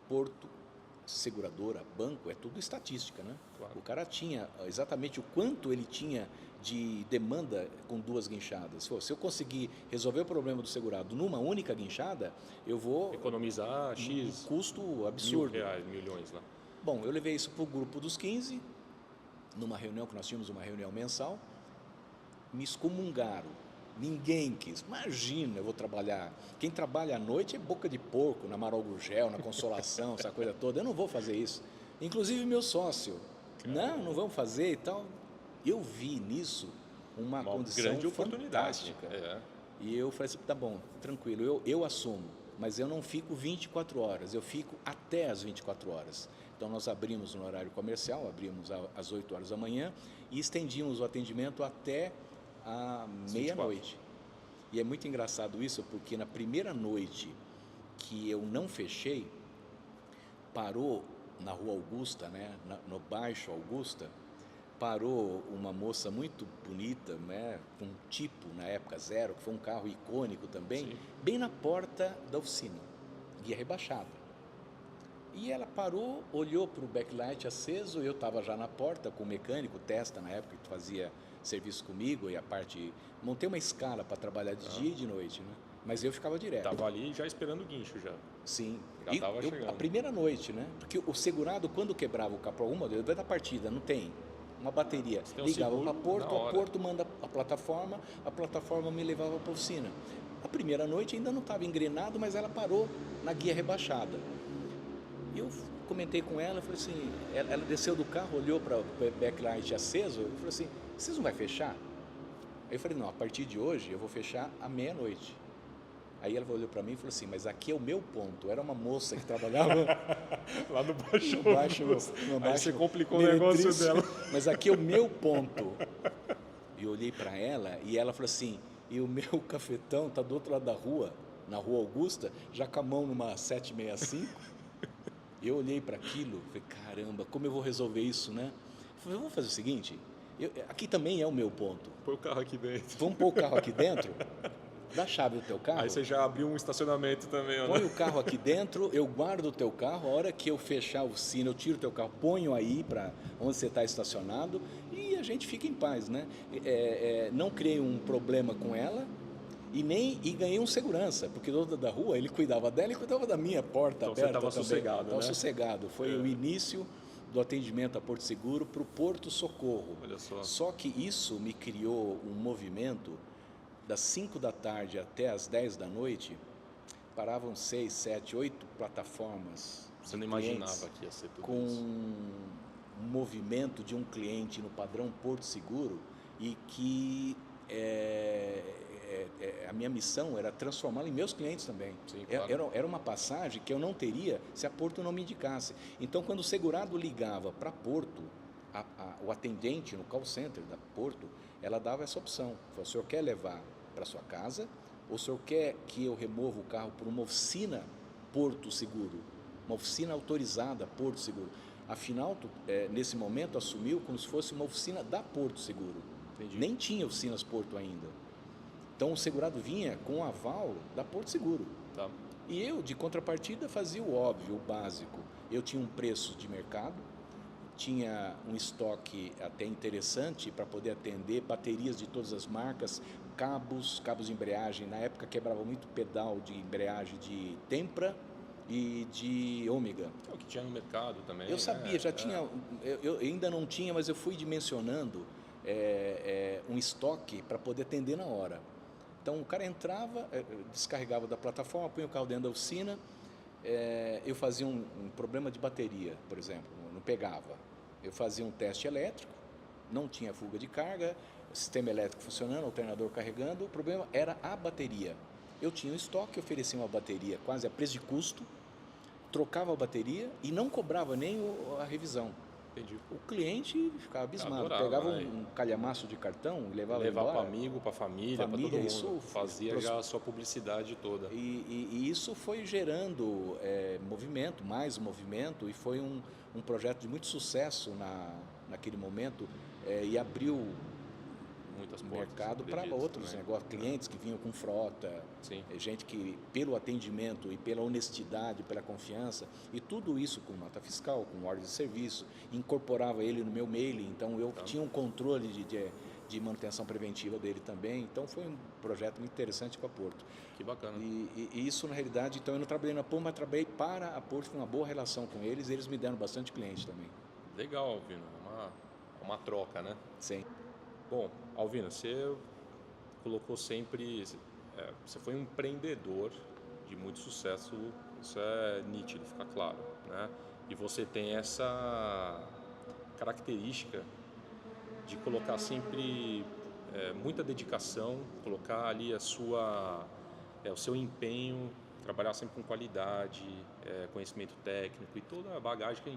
Porto, seguradora, banco, é tudo estatística, né? Claro. O cara tinha exatamente o quanto ele tinha de demanda com 2 guinchadas. Se eu conseguir resolver o problema do segurado numa única guinchada, eu vou economizar X. Um custo absurdo. R$1.000, milhões lá. Bom, eu levei isso para o grupo dos 15, numa reunião que nós tínhamos, uma reunião mensal, me excomungaram. Ninguém quis. Imagina, eu vou trabalhar. Quem trabalha à noite é boca de porco, na Amaral Gurgel, na Consolação, essa coisa toda. Eu não vou fazer isso. Inclusive meu sócio. Não vamos fazer e tal. Eu vi nisso uma condição grande oportunidade. Fantástica. E eu falei assim: tá bom, tranquilo, eu assumo, mas eu não fico 24 horas, eu fico até as 24 horas. Então, nós abrimos no horário comercial, abrimos às 8 horas da manhã e estendimos o atendimento até a meia-noite. E é muito engraçado isso, porque na primeira noite que eu não fechei, parou na Rua Augusta, né, no Baixo Augusta, parou uma moça muito bonita, né, com um tipo, na época, 0, que foi um carro icônico também, sim, bem na porta da oficina, guia rebaixada. E ela parou, olhou para o backlight aceso, eu estava já na porta com o mecânico, Testa, na época, que fazia serviço comigo, e a parte... Montei uma escala para trabalhar de dia e de noite, né? Mas eu ficava direto. Estava ali já esperando o guincho, já. Sim. Já estava chegando. A primeira noite, né? Porque o segurado, quando quebrava o capô, alguma vez, da partida, não tem uma bateria. Ligava para Porto, a Porto manda a plataforma me levava para a oficina. A primeira noite ainda não estava engrenado, mas ela parou na guia rebaixada. Eu comentei com ela, falei assim, ela desceu do carro, olhou para o backlight aceso, eu falei assim: vocês não vai fechar? Aí eu falei: não, a partir de hoje eu vou fechar à meia-noite. Aí ela olhou para mim e falou assim: mas aqui é o meu ponto. Era uma moça que trabalhava lá no Baixo. Aí você complicou o negócio dela. Mas aqui é o meu ponto. E eu olhei para ela e ela falou assim: e o meu cafetão está do outro lado da rua, na Rua Augusta, já com a mão numa 765. Eu olhei para aquilo e falei: caramba, como eu vou resolver isso, né? Eu falei: vamos fazer o seguinte, aqui também é o meu ponto. Põe o carro aqui dentro. Vamos pôr o carro aqui dentro? dá a chave do teu carro. Aí você já abriu um estacionamento também, né? Põe o carro aqui dentro, eu guardo o teu carro, a hora que eu fechar a oficina, eu tiro o teu carro, ponho aí para onde você está estacionado e a gente fica em paz, né? Não criei um problema com ela e ganhei um segurança, porque o dono da rua, ele cuidava dela e cuidava da minha porta Então aberta. você estava também. sossegado, Estava né? sossegado. Foi o início do atendimento a Porto Seguro para o Porto Socorro. Olha só. Só que isso me criou um movimento das 5 da tarde até as 10 da noite, paravam 6, 7, 8 plataformas. Você não imaginava que ia ser tudo com isso. um movimento de um cliente no padrão Porto Seguro e que a minha missão era transformá-lo em meus clientes também. Sim, claro. Era uma passagem que eu não teria se a Porto não me indicasse. Então, quando o segurado ligava para Porto, o atendente no call center da Porto, ela dava essa opção. O senhor quer levar para sua casa ou o senhor quer que eu remova o carro por uma oficina Porto Seguro? Uma oficina autorizada Porto Seguro. Afinal, nesse momento, assumiu como se fosse uma oficina da Porto Seguro. Entendi. Nem tinha oficinas Porto ainda. Então, o segurado vinha com o aval da Porto Seguro. Tá. E eu, de contrapartida, fazia o óbvio, o básico. Eu tinha um preço de mercado, tinha um estoque até interessante para poder atender baterias de todas as marcas, cabos de embreagem. Na época, quebrava muito pedal de embreagem de Tempra e de Ômega. É o que tinha no mercado também. Eu sabia, já tinha, eu ainda não tinha, mas eu fui dimensionando um estoque para poder atender na hora. Então o cara entrava, descarregava da plataforma, punha o carro dentro da oficina, eu fazia um problema de bateria, por exemplo, não pegava. Eu fazia um teste elétrico, não tinha fuga de carga, sistema elétrico funcionando, alternador carregando, o problema era a bateria. Eu tinha um estoque, oferecia uma bateria quase a preço de custo, trocava a bateria e não cobrava nem a revisão. Entendi. O cliente ficava abismado, Adorava, pegava né? um calhamaço de cartão e levava Levar embora. para amigo, para família, para todo mundo. Isso Fazia já a sua publicidade toda. E isso foi gerando mais movimento e foi um projeto de muito sucesso naquele momento e abriu Muitas o portas, mercado para acredito, outros também. negócios, clientes que vinham com frota, Sim. gente que pelo atendimento e pela honestidade, pela confiança e tudo isso com nota fiscal, com ordem de serviço, incorporava ele no meu mailing, então eu tinha um controle de manutenção preventiva dele também, então foi um projeto muito interessante para a Porto. Que bacana. E isso na realidade, então eu não trabalhei na Porto, mas trabalhei para a Porto, foi uma boa relação com eles me deram bastante cliente também. Legal, Alvino, uma troca, né? Sim. Bom, Alvino, você colocou sempre, você foi um empreendedor de muito sucesso, isso é nítido, fica claro, né? E você tem essa característica de colocar sempre muita dedicação, colocar ali o seu empenho, trabalhar sempre com qualidade, conhecimento técnico e toda a bagagem que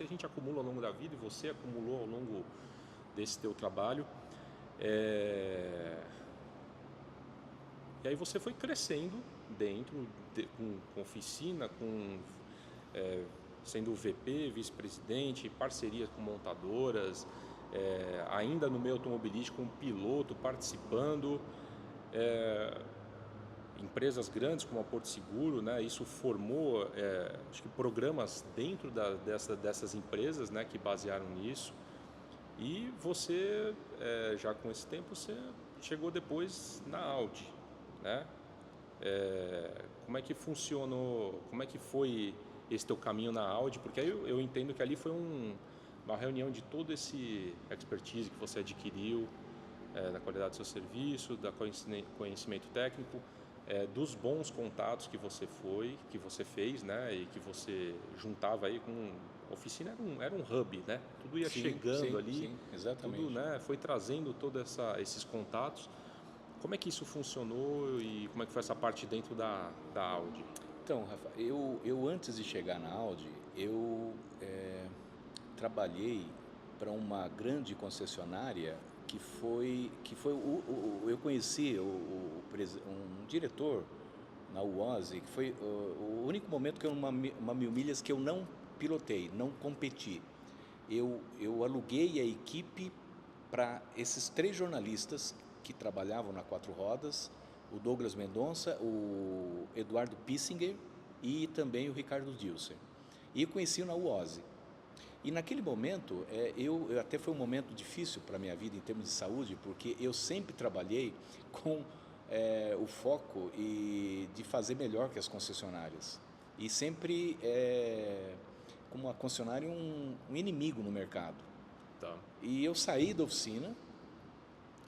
a gente acumula ao longo da vida e você acumulou ao longo desse teu trabalho. E aí você foi crescendo dentro, com oficina, sendo VP, vice-presidente, parcerias com montadoras, ainda no meio automobilístico, um piloto participando, empresas grandes como a Porto Seguro, né? Isso formou, acho que programas dentro dessas empresas, né, que basearam nisso. E você, já com esse tempo, você chegou depois na Audi, né? Como é que funcionou, como é que foi esse teu caminho na Audi? Porque aí eu entendo que ali foi uma reunião de todo esse expertise que você adquiriu, da qualidade do seu serviço, do conhecimento técnico, dos bons contatos que você fez, né? E que você juntava aí com... A oficina era um hub, né? Tudo ia chegando ali. Sim, exatamente. Tudo, né? Foi trazendo todos esses contatos. Como é que isso funcionou e como é que foi essa parte dentro da Audi? Então, Rafa, eu antes de chegar na Audi, eu trabalhei para uma grande concessionária eu conheci um diretor na UOSE, que foi o único momento que uma 1000 milhas que eu não pilotei, não competi. Eu aluguei a equipe para esses 3 jornalistas que trabalhavam na 4 rodas o Douglas Mendonça, o Eduardo Pissinger e também o Ricardo Dilser. E eu conheci na UOSE. E naquele momento, até foi um momento difícil para a minha vida em termos de saúde, porque eu sempre trabalhei com o foco de fazer melhor que as concessionárias. E sempre como a concessionária um inimigo no mercado. Tá. E eu saí da oficina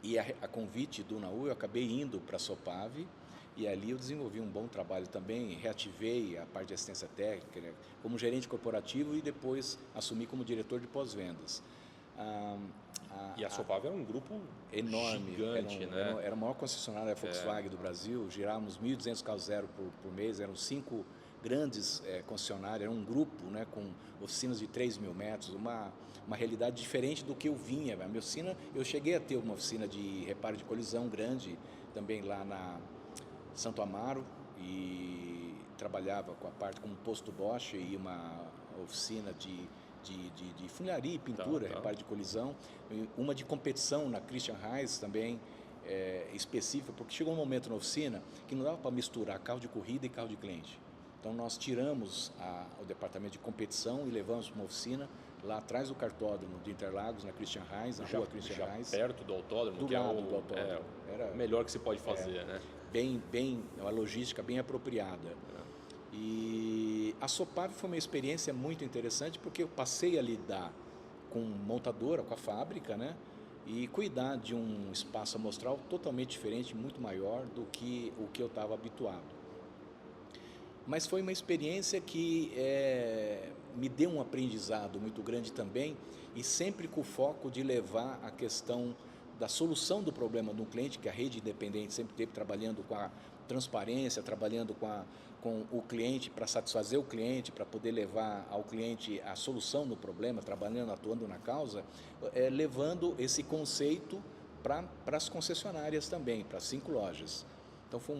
e a convite do Naú eu acabei indo para a Sopave e ali eu desenvolvi um bom trabalho também, reativei a parte de assistência técnica, né, como gerente corporativo e depois assumi como diretor de pós-vendas. E a Sopave era um grupo enorme, gigante, né? Era a maior concessionária da Volkswagen do Brasil, girávamos 1.200 carros zero por mês, eram 5 grandes concessionárias, era um grupo, né, com oficinas de 3.000 metros, uma realidade diferente do que eu vinha. A minha oficina, eu cheguei a ter uma oficina de reparo de colisão grande, também lá na Santo Amaro, e trabalhava com a parte como posto Bosch e uma oficina de funilaria e pintura, reparo de colisão, uma de competição na Christian Reis também, específica, porque chegou um momento na oficina que não dava para misturar carro de corrida e carro de cliente. Então nós tiramos o departamento de competição e levamos para uma oficina lá atrás do cartódromo de Interlagos, na Christian Reis, na rua Christian Reis. Perto do autódromo, do lado do autódromo. Era o melhor que se pode fazer, né? Uma logística bem apropriada. E a Sopave foi uma experiência muito interessante porque eu passei a lidar com montadora, com a fábrica, né? E cuidar de um espaço amostral totalmente diferente, muito maior do que o que eu estava habituado. Mas foi uma experiência que me deu um aprendizado muito grande também e sempre com o foco de levar a questão da solução do problema do cliente, que a rede independente sempre teve trabalhando com a transparência, trabalhando com o cliente para satisfazer o cliente, para poder levar ao cliente a solução do problema, trabalhando, atuando na causa, levando esse conceito para as concessionárias também, para as 5 lojas. Então foi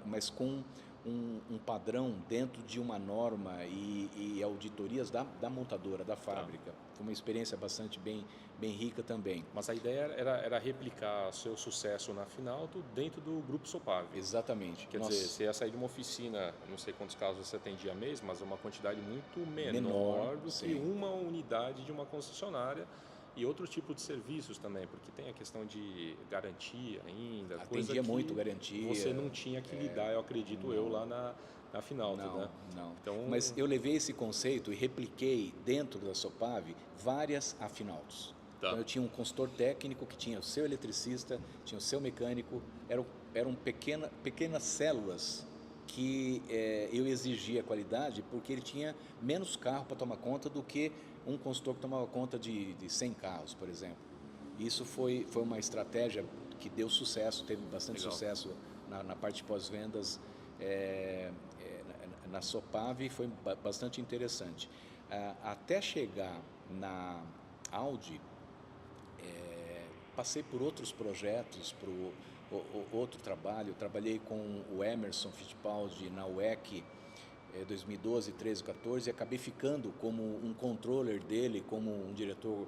mas com um padrão dentro de uma norma e auditorias da montadora, da fábrica. Foi uma experiência bastante bem rica também. Mas a ideia era replicar seu sucesso na Finalto dentro do Grupo Sopave. Exatamente. Quer dizer, você ia sair de uma oficina, não sei quantos casos você atendia mês, mas uma quantidade muito menor do que uma unidade de uma concessionária. E outro tipo de serviços também, porque tem a questão de garantia ainda. Atendia muito garantia. Você não tinha que lidar, eu acredito, lá na Finalto, né? Não. Então, mas eu levei esse conceito e repliquei dentro da Sopave várias Afinaltos. Tá. Então eu tinha um consultor técnico que tinha o seu eletricista, tinha o seu mecânico, eram pequenas células que eu exigia qualidade porque ele tinha menos carro para tomar conta do que um consultor que tomava conta de 100 carros, por exemplo. Isso foi uma estratégia que deu sucesso, teve bastante sucesso na parte de pós-vendas na Sopave, foi bastante interessante. Até chegar na Audi, passei por outros projetos, outro trabalho. Eu trabalhei com o Emerson Fittipaldi na UEC 2012, 13, 14 e acabei ficando como um controller dele, como um diretor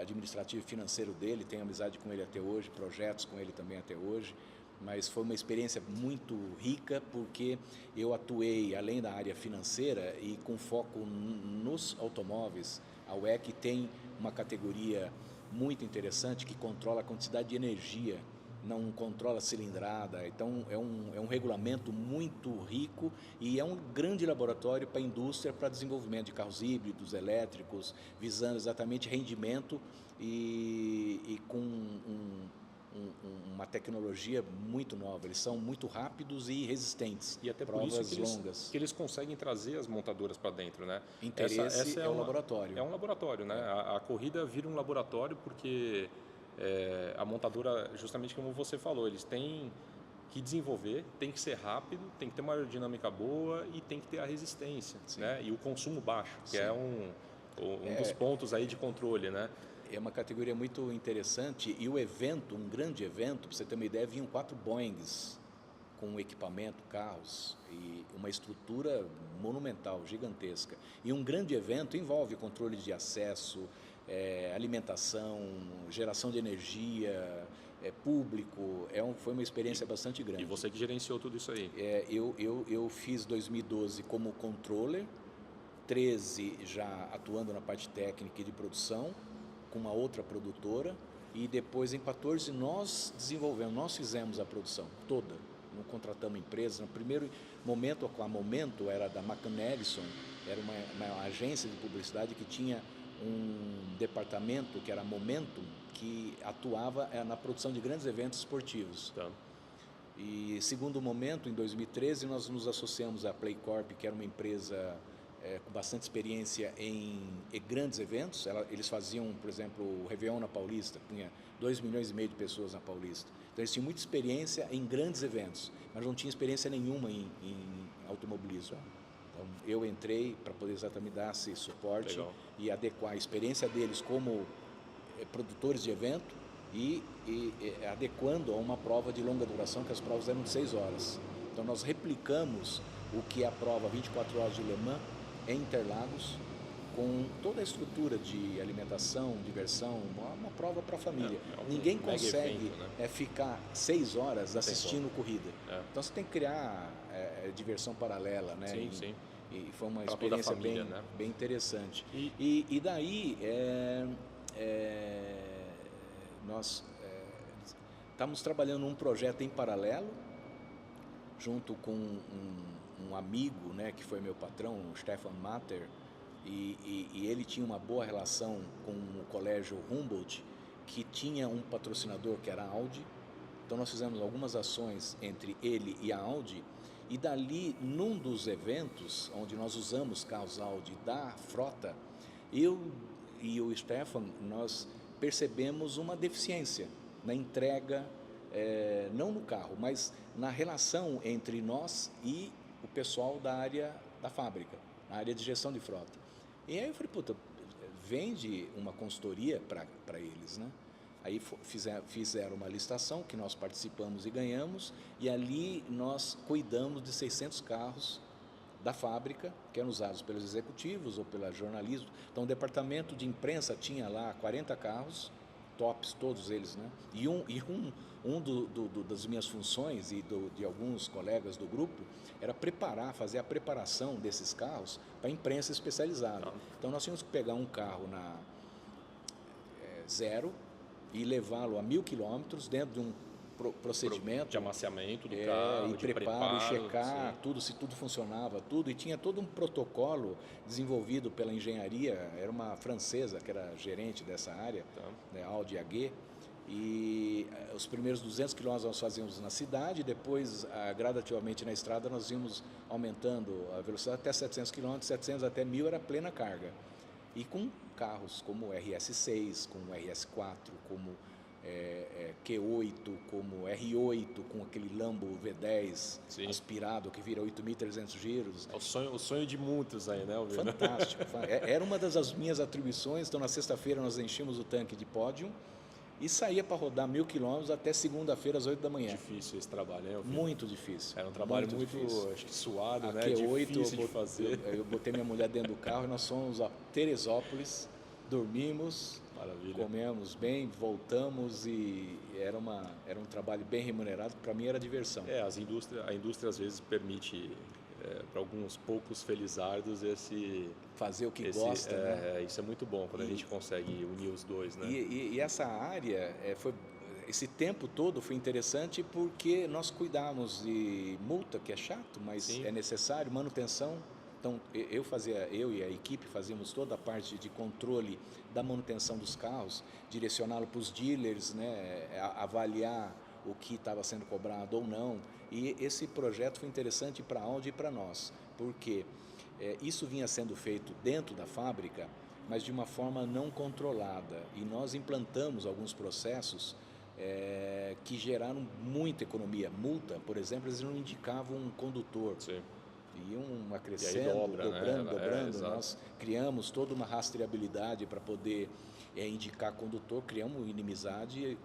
administrativo e financeiro dele. Tenho amizade com ele até hoje, projetos com ele também até hoje, mas foi uma experiência muito rica porque eu atuei além da área financeira e com foco nos automóveis. A UEC tem uma categoria muito interessante que controla a quantidade de energia, não controla a cilindrada. Então é um regulamento muito rico e é um grande laboratório para a indústria, para desenvolvimento de carros híbridos, elétricos, visando exatamente rendimento e com uma tecnologia muito nova. Eles são muito rápidos e resistentes. E até por provas isso longas. Que eles conseguem trazer as montadoras para dentro, né? Interesse é um laboratório. É um laboratório, né? A corrida vira um laboratório porque a montadora, justamente como você falou, eles têm que desenvolver, tem que ser rápido, tem que ter uma aerodinâmica boa e tem que ter a resistência, né? E o consumo baixo, que é um dos pontos aí de controle, né? É uma categoria muito interessante e o evento, um grande evento, para você ter uma ideia, vinham 4 Boeings com equipamento, carros e uma estrutura monumental, gigantesca. E um grande evento envolve controle de acesso, alimentação, geração de energia, público, foi uma experiência bastante grande. E você que gerenciou tudo isso aí? Eu fiz 2012 como controller, 13 já atuando na parte técnica e de produção, com uma outra produtora, e depois em 14 nós fizemos a produção toda, não contratamos empresas. No primeiro momento, a Momento era da McCann Erickson, era uma agência de publicidade que tinha um departamento que era Momento, que atuava na produção de grandes eventos esportivos. Tá. E segundo momento, em 2013, nós nos associamos à Playcorp, que era uma empresa com bastante experiência em grandes eventos. Eles faziam, por exemplo, o Réveillon na Paulista, tinha 2,5 milhões de pessoas na Paulista. Então eles tinham muita experiência em grandes eventos, mas não tinham experiência nenhuma em automobilismo. Então eu entrei para poder exatamente dar esse suporte. Legal. E adequar a experiência deles como produtores de evento e adequando a uma prova de longa duração, que as provas eram de 6 horas. Então nós replicamos o que é a prova 24 horas de Le Mans em Interlagos, com toda a estrutura de alimentação, diversão, uma prova para a família. Ninguém consegue evento, né? Ficar 6 horas assistindo corrida. Então você tem que criar diversão paralela, né? Sim, sim. E foi uma experiência família, né? Bem interessante. E daí nós estamos trabalhando num projeto em paralelo, junto com um amigo, né, que foi meu patrão, o Stefan Matter, e ele tinha uma boa relação com o colégio Humboldt, que tinha um patrocinador que era a Audi. Então nós fizemos algumas ações entre ele e a Audi, e dali, num dos eventos onde nós usamos carros Audi da frota, eu e o Stefan, nós percebemos uma deficiência na entrega, não no carro, mas na relação entre nós e o pessoal da área da fábrica, na área de gestão de frota. E aí eu falei, puta, vende uma consultoria para eles, né? Aí fizeram uma licitação que nós participamos e ganhamos, e ali nós cuidamos de 600 carros da fábrica, que eram usados pelos executivos ou pela jornalismo. Então o departamento de imprensa tinha lá 40 carros, tops, todos eles, né? E das minhas funções e de alguns colegas do grupo era fazer a preparação desses carros para a imprensa especializada. Então nós tínhamos que pegar um carro na zero e levá-lo a 1.000 quilômetros dentro de um procedimento de amaciamento do carro, e preparo, e checar tudo, se tudo funcionava, tudo, e tinha todo um protocolo desenvolvido pela engenharia. Era uma francesa que era gerente dessa área, né, Audi AG, e os primeiros 200 quilômetros nós fazíamos na cidade, depois gradativamente na estrada nós íamos aumentando a velocidade até 700 quilômetros, 700 até 1.000 era plena carga, e com carros como o RS6, como o RS4, como Q8, como R8, com aquele Lambo V10 aspirado que vira 8.300 giros. É o sonho de muitos aí, né, Alvino? Fantástico. Era uma das minhas atribuições. Então na sexta-feira nós enchíamos o tanque de pódio e saía para rodar 1.000 quilômetros até segunda-feira às 8 da manhã. Difícil esse trabalho, né, Alvino? Muito difícil. Era um trabalho muito acho que suado, né? Q8, difícil de fazer. Eu botei minha mulher dentro do carro e nós fomos a Teresópolis, dormimos, maravilha, comemos bem, voltamos, e era um trabalho bem remunerado. Para mim era diversão. A indústria às vezes permite para alguns poucos felizardos fazer o que gosta, né? Isso é muito bom quando a gente consegue unir os dois, né? E essa área esse tempo todo foi interessante porque nós cuidamos de multa, que é chato, mas é necessário, manutenção. Então eu e a equipe fazíamos toda a parte de controle da manutenção dos carros, direcioná-lo para os dealers, né, avaliar o que estava sendo cobrado ou não. E esse projeto foi interessante para a Audi e para nós, porque isso vinha sendo feito dentro da fábrica, mas de uma forma não controlada. E nós implantamos alguns processos que geraram muita economia. Multa, por exemplo, eles não indicavam um condutor. Sim. Iam acrescendo, dobrando. Nós criamos toda uma rastreabilidade para poder indicar condutor, criamos inimizade.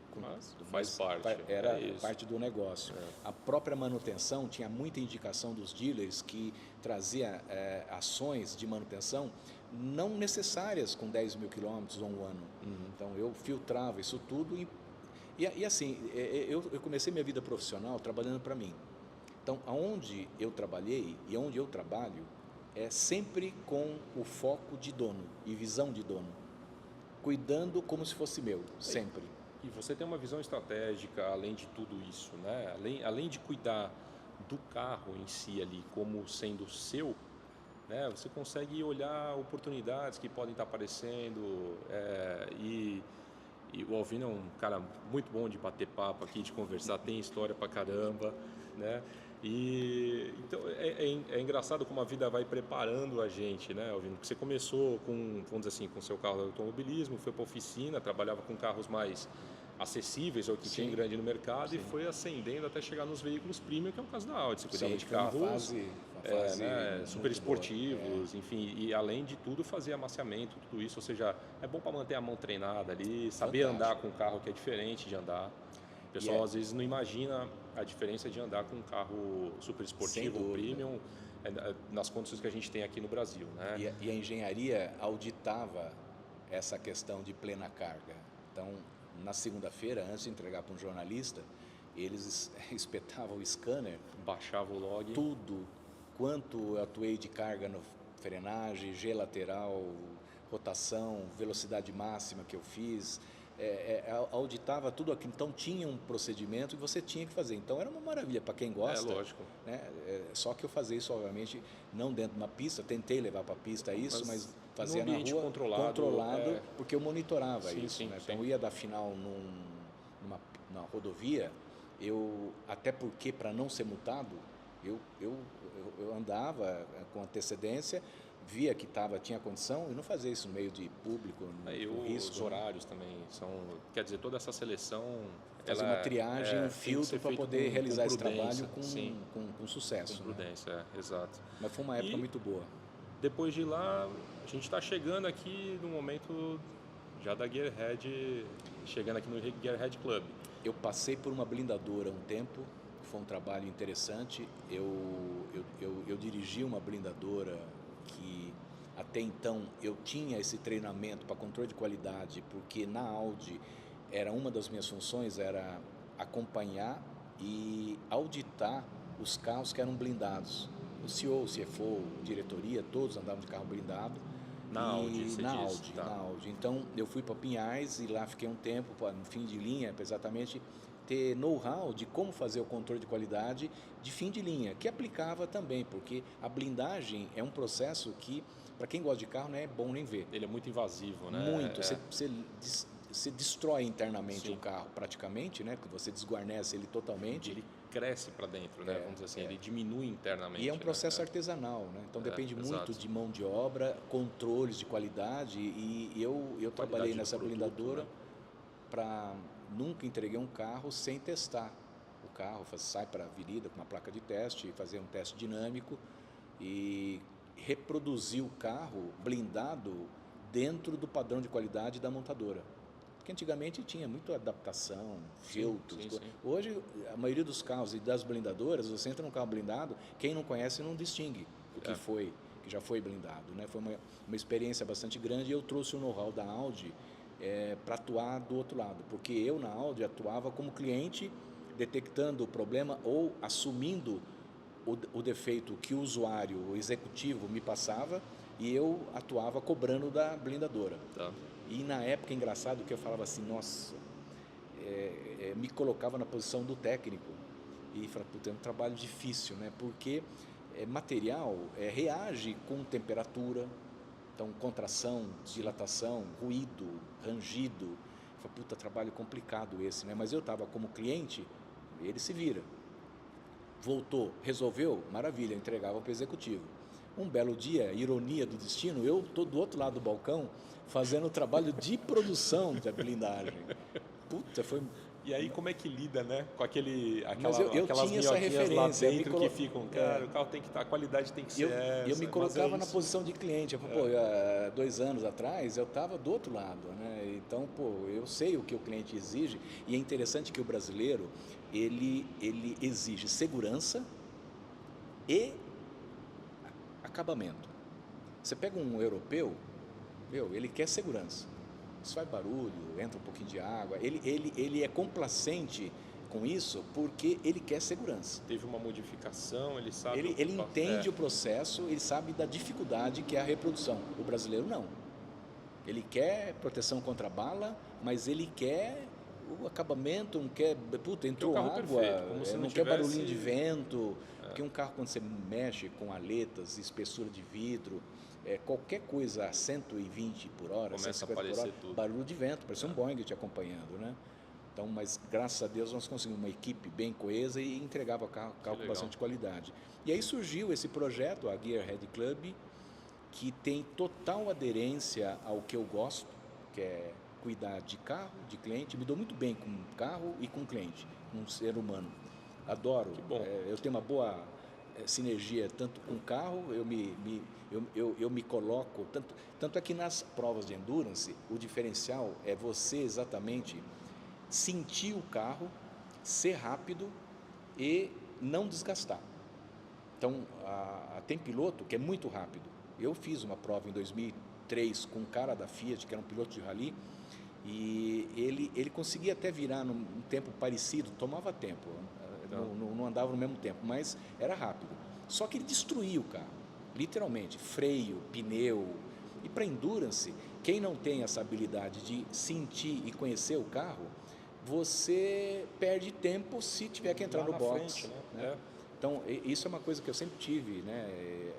Mas faz parte. Era parte do negócio. A própria manutenção tinha muita indicação dos dealers que trazia ações de manutenção não necessárias com 10.000 quilômetros ou um ano. Então eu filtrava isso tudo E assim, eu comecei minha vida profissional trabalhando para mim. Então, aonde eu trabalhei e onde eu trabalho é sempre com o foco de dono e visão de dono, cuidando como se fosse meu, sempre. E você tem uma visão estratégica além de tudo isso, né? Além de cuidar do carro em si ali como sendo seu, né? Você consegue olhar oportunidades que podem estar aparecendo e o Alvino é um cara muito bom de bater papo aqui, de conversar, tem história pra caramba, né? E então é engraçado como a vida vai preparando a gente, né, Alvino? Porque você começou com, vamos dizer assim, com seu carro de automobilismo, foi para oficina, trabalhava com carros mais acessíveis ao que Sim. tinha grande no mercado. Sim. E foi ascendendo até chegar nos veículos premium, que é o caso da Audi. Você cuidava de carros uma fase né, super esportivos, enfim, e além de tudo fazer amaciamento, tudo isso, ou seja, é bom para manter a mão treinada ali, saber andar com um carro que é diferente de andar. O pessoal às vezes não imagina a diferença de andar com um carro super esportivo ou premium nas condições que a gente tem aqui no Brasil, né? E a engenharia auditava essa questão de plena carga. Então, na segunda-feira, antes de entregar para um jornalista, eles espetavam o scanner, baixava o log, tudo, quanto eu atuei de carga no frenagem, G lateral, rotação, velocidade máxima que eu fiz, auditava tudo aquilo. Então tinha um procedimento que você tinha que fazer. Então era uma maravilha para quem gosta. Lógico. Né? Só que eu fazia isso, obviamente, não dentro de uma pista. Tentei levar para a pista isso, mas fazia na rua controlado porque eu monitorava isso. Sim, né? Então eu ia dar final numa rodovia, até porque para não ser multado, eu andava com antecedência, via que tinha condição e não fazia isso no meio de público, no risco. Os horários também são, quer dizer, toda essa seleção, fazer uma triagem, um filtro para poder realizar esse trabalho com sucesso. Com prudência, exato. Mas foi uma época muito boa. Depois de lá, a gente está chegando aqui no momento já da Gearhead, chegando aqui no Gearhead Club. Eu passei por uma blindadora um tempo, foi um trabalho interessante. Eu dirigi uma blindadora que até então eu tinha esse treinamento para controle de qualidade, porque na Audi uma das minhas funções era acompanhar e auditar os carros que eram blindados. O CEO, o CFO, diretoria, todos andavam de carro blindado. Na Audi. Na Audi. Então eu fui para Pinhais e lá fiquei um tempo, no fim de linha, para exatamente ter know-how de como fazer o controle de qualidade de fim de linha, que aplicava também, porque a blindagem é um processo que, para quem gosta de carro, não é bom nem ver. Ele é muito invasivo, né? Muito. Você destrói internamente o carro, praticamente, né? Porque você desguarnece ele totalmente. Ele cresce para dentro, né? Vamos dizer assim, ele diminui internamente. E é um processo artesanal, né? Então depende muito de mão de obra, controles de qualidade. E eu trabalhei nessa blindadora para... Nunca entreguei um carro sem testar o carro. Sai para a avenida com uma placa de teste, fazer um teste dinâmico e reproduzir o carro blindado dentro do padrão de qualidade da montadora. Porque antigamente tinha muita adaptação, filtros. Sim. Hoje, a maioria dos carros e das blindadoras, você entra num carro blindado, quem não conhece não distingue o que que já foi blindado. Né? Foi uma experiência bastante grande e eu trouxe o know-how da Audi para atuar do outro lado, porque eu na Audi atuava como cliente, detectando o problema ou assumindo o defeito que o usuário, o executivo me passava e eu atuava cobrando da blindadora. E na época, engraçado que eu falava assim, nossa, me colocava na posição do técnico e falava, puta, é um trabalho difícil, né? Porque material reage com temperatura. Então, contração, dilatação, ruído, rangido. Eu falei, puta, trabalho complicado esse, né? Mas eu estava como cliente, ele se vira. Voltou, resolveu, maravilha, entregava para o executivo. Um belo dia, ironia do destino, eu estou do outro lado do balcão fazendo o trabalho de produção da blindagem. Puta, foi... E aí como é que lida, né? Com aquelas tinha essa referência lá dentro que ficam, cara, o carro tem que estar, a qualidade tem que ser essa. Eu me colocava na posição de cliente. Há 2 anos atrás eu estava do outro lado, né? Então, eu sei o que o cliente exige e é interessante que o brasileiro ele exige segurança e acabamento. Você pega um europeu, ele quer segurança. isso faz barulho, entra um pouquinho de água. Ele é complacente com isso porque ele quer segurança. Teve uma modificação, ele sabe... Ele entende o processo, ele sabe da dificuldade que é a reprodução. O brasileiro não. Ele quer proteção contra a bala, mas ele quer o acabamento, não quer... Puta, entrou água, perfeito, como se não não quer tivesse... barulhinho de vento. Porque um carro, quando você mexe com aletas, espessura de vidro, qualquer coisa a 120 por hora, começa 150 a aparecer por hora, tudo. barulho de vento, parece um Boeing te acompanhando, né? Então, mas graças a Deus nós conseguimos uma equipe bem coesa e entregava carro com bastante qualidade. E aí surgiu esse projeto, a Gearhead Club, que tem total aderência ao que eu gosto, que é cuidar de carro, de cliente. Me dou muito bem com carro e com cliente, com um ser humano. Adoro. Que bom. Eu tenho uma boa sinergia tanto com o carro, eu me coloco, tanto é que nas provas de endurance, o diferencial é você exatamente sentir o carro, ser rápido e não desgastar. Então, tem piloto que é muito rápido. Eu fiz uma prova em 2003 com um cara da Fiat, que era um piloto de rally, e ele conseguia até virar num tempo parecido, tomava tempo, não andava no mesmo tempo, mas era rápido. Só que ele destruía o carro, literalmente, freio, pneu. E para endurance, quem não tem essa habilidade de sentir e conhecer o carro, você perde tempo se tiver que entrar no box. Frente, né? Então, isso é uma coisa que eu sempre tive, né?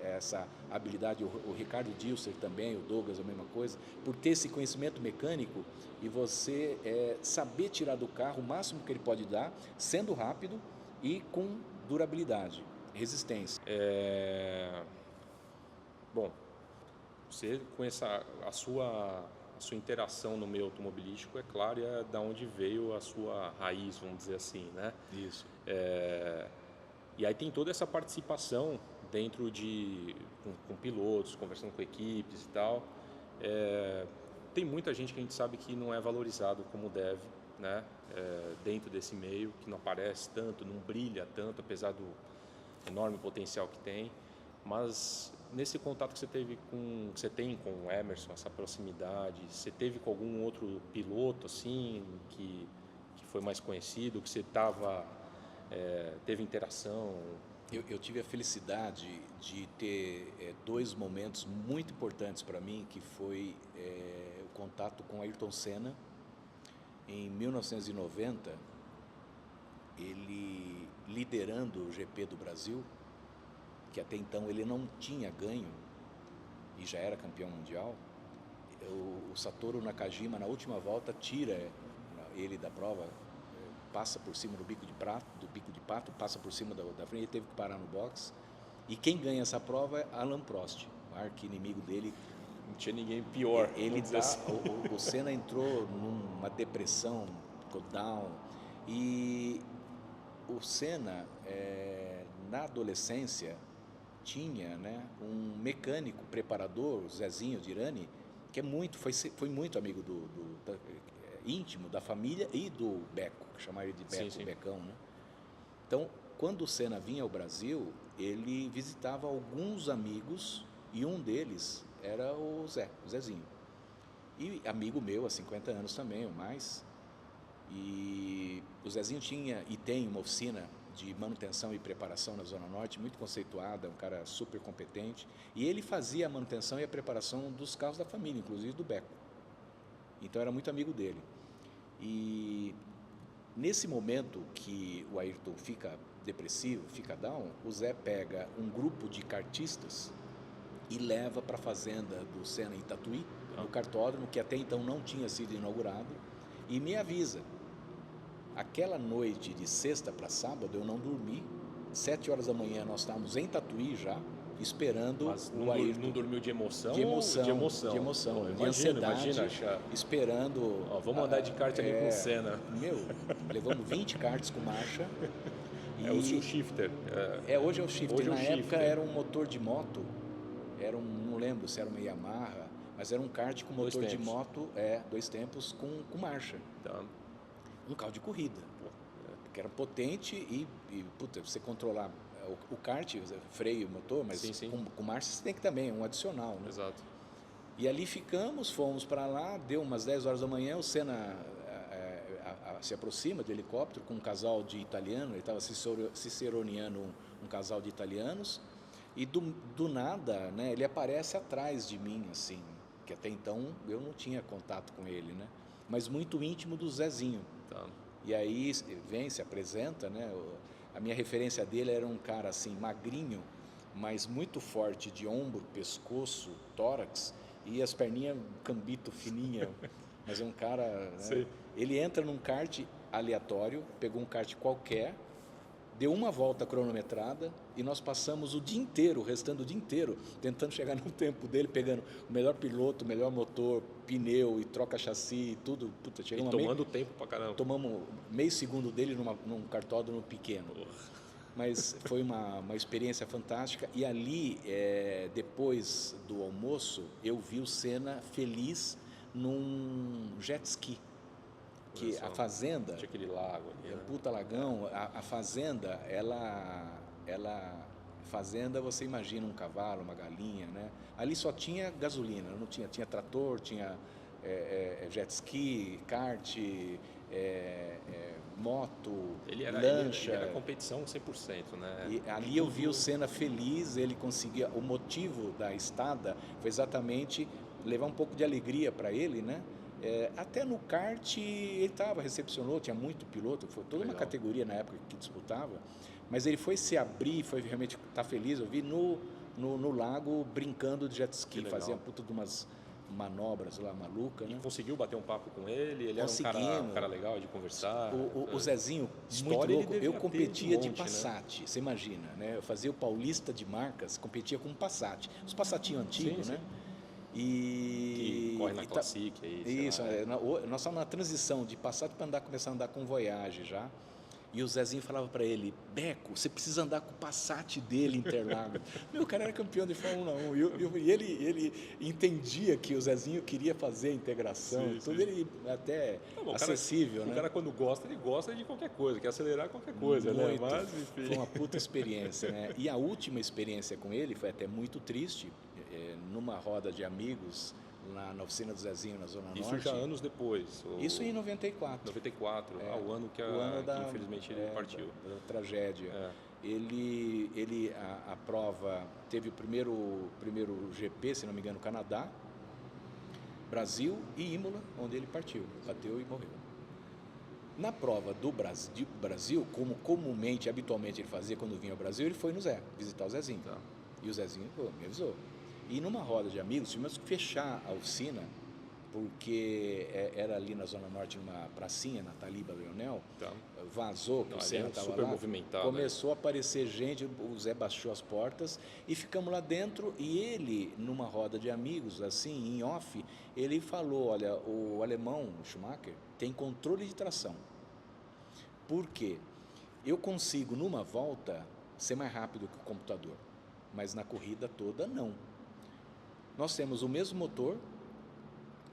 Essa habilidade, o Ricardo Dilser também, o Douglas, a mesma coisa, por ter esse conhecimento mecânico e você saber tirar do carro o máximo que ele pode dar, sendo rápido e com durabilidade, resistência. Bom, você com a sua interação no meio automobilístico, é claro, e é da onde veio a sua raiz, vamos dizer assim, né? Isso. E aí tem toda essa participação dentro com pilotos, conversando com equipes e tal. Tem muita gente que a gente sabe que não é valorizado como deve, né? Dentro desse meio, que não aparece tanto, não brilha tanto, apesar do enorme potencial que tem. Mas nesse contato que você tem com o Emerson, essa proximidade, você teve com algum outro piloto assim que foi mais conhecido, que você teve interação? Eu tive a felicidade de ter dois momentos muito importantes para mim, que foi o contato com Ayrton Senna. Em 1990, ele liderando o GP do Brasil, que até então ele não tinha ganho e já era campeão mundial. O Satoru Nakajima, na última volta, tira ele da prova, passa por cima do bico de pato, passa por cima da frente, ele teve que parar no box. E quem ganha essa prova é Alain Prost, o arqui-inimigo dele. Não tinha ninguém pior. O Senna entrou numa depressão, ficou down. E o Senna, na adolescência, tinha, né, um mecânico preparador, o Zezinho Dirani, que foi muito amigo íntimo da família e do Beco, que chamaram ele de Beco, sim. Becão, né? Então, quando o Senna vinha ao Brasil, ele visitava alguns amigos e um deles era o Zezinho. E amigo meu há 50 anos também, ou mais. E o Zezinho tinha e tem uma oficina de manutenção e preparação na Zona Norte, muito conceituada, um cara super competente. E ele fazia a manutenção e a preparação dos carros da família, inclusive do Beco. Então, era muito amigo dele. E nesse momento que o Ayrton fica depressivo, fica down, o Zé pega um grupo de kartistas e leva para a fazenda do Senna em Tatuí, no kartódromo, que até então não tinha sido inaugurado, e me avisa. Aquela noite de sexta para sábado eu não dormi. 7 horas da manhã nós estávamos em Tatuí já, esperando o Ayrton. Não dormiu de emoção? De emoção. De ansiedade. Imagina, esperando. Vamos andar de kart ali com o Senna. Levamos 20 karts com marcha. O seu shifter. Hoje é o shifter. Hoje Na época shifter. era um motor de moto, não lembro se era uma Yamaha, mas era um kart com motor de moto, 2 tempos, com marcha. Tá. Um carro de corrida, que era potente e você controlar o kart, freio, motor, mas sim. Com marcha você tem que também, um adicional, né? Exato. E ali ficamos, fomos para lá, deu umas 10 horas da manhã, o Senna se aproxima de helicóptero com um casal de italianos, ele estava ciceroneando um casal de italianos, e do nada, né, ele aparece atrás de mim, assim, que até então eu não tinha contato com ele, né, mas muito íntimo do Zezinho. Tá. E aí vem, se apresenta, né, a minha referência dele era um cara assim, magrinho, mas muito forte de ombro, pescoço, tórax, e as perninhas cambito fininha, mas é um cara, né? Ele entra num kart aleatório, pegou um kart qualquer, deu uma volta cronometrada e nós passamos o dia inteiro, o restante do dia inteiro, tentando chegar no tempo dele, pegando o melhor piloto, o melhor motor, pneu e troca chassi, tudo. Puta, e tomando tempo pra caramba. Tomamos meio segundo dele num cartódromo pequeno. Mas foi uma experiência fantástica. E ali, depois do almoço, eu vi o Senna feliz num jet ski. Que a fazenda... Tinha aquele lago ali, né? Puta lagão. A fazenda, fazenda, você imagina um cavalo, uma galinha, né? Ali só tinha gasolina, não tinha trator, tinha jet ski, kart, moto, lancha. Ele era competição 100%, né? E ali eu vi o Senna feliz, ele conseguia... O motivo da estada foi exatamente levar um pouco de alegria para ele, né? Até no kart ele recepcionou, tinha muito piloto, foi toda uma categoria na época que disputava, mas ele foi se abrir, foi realmente estar feliz. Eu vi no lago brincando de jet ski, fazia puta de umas manobras lá malucas, né? E conseguiu bater um papo com ele? Ele era um cara legal de conversar? O Zezinho, muito louco. Eu competia de Passat, né? Você imagina, né? Eu fazia o Paulista de Marcas, competia com um Passat. Os Passatinhos antigos, né? Que corre na Classic aí. Isso, nós estávamos na transição de Passat para começar a andar com Voyage já. E o Zezinho falava para ele: Beco, você precisa andar com o Passat dele, Interlagos. O cara era campeão de Fórmula 1. E ele entendia que o Zezinho queria fazer a integração. Tudo ele até acessível. O cara, quando gosta, ele gosta de qualquer coisa, quer acelerar qualquer coisa. Né? Mas, enfim. Foi uma puta experiência, né? E a última experiência com ele foi até muito triste. Numa roda de amigos, na oficina do Zezinho, na Zona Norte. Isso já anos depois? Isso em 94. 94, o ano que infelizmente ele partiu. Da tragédia. A prova teve o primeiro GP, se não me engano, no Canadá, Brasil e Imola, onde ele partiu, bateu e morreu. Na prova do Brasil, como comumente, habitualmente ele fazia quando vinha ao Brasil, ele foi no Zé, visitar o Zezinho. Tá. E o Zezinho me avisou. E numa roda de amigos, tivemos que fechar a oficina, porque era ali na Zona Norte, numa pracinha, na Taliba Leonel, vazou, que o Senna estava lá, movimentado, começou a aparecer gente, o Zé baixou as portas e ficamos lá dentro. E ele, numa roda de amigos, assim, em off, ele falou: olha, o alemão, o Schumacher, tem controle de tração. Por quê? Eu consigo, numa volta, ser mais rápido que o computador, mas na corrida toda, não. Nós temos o mesmo motor,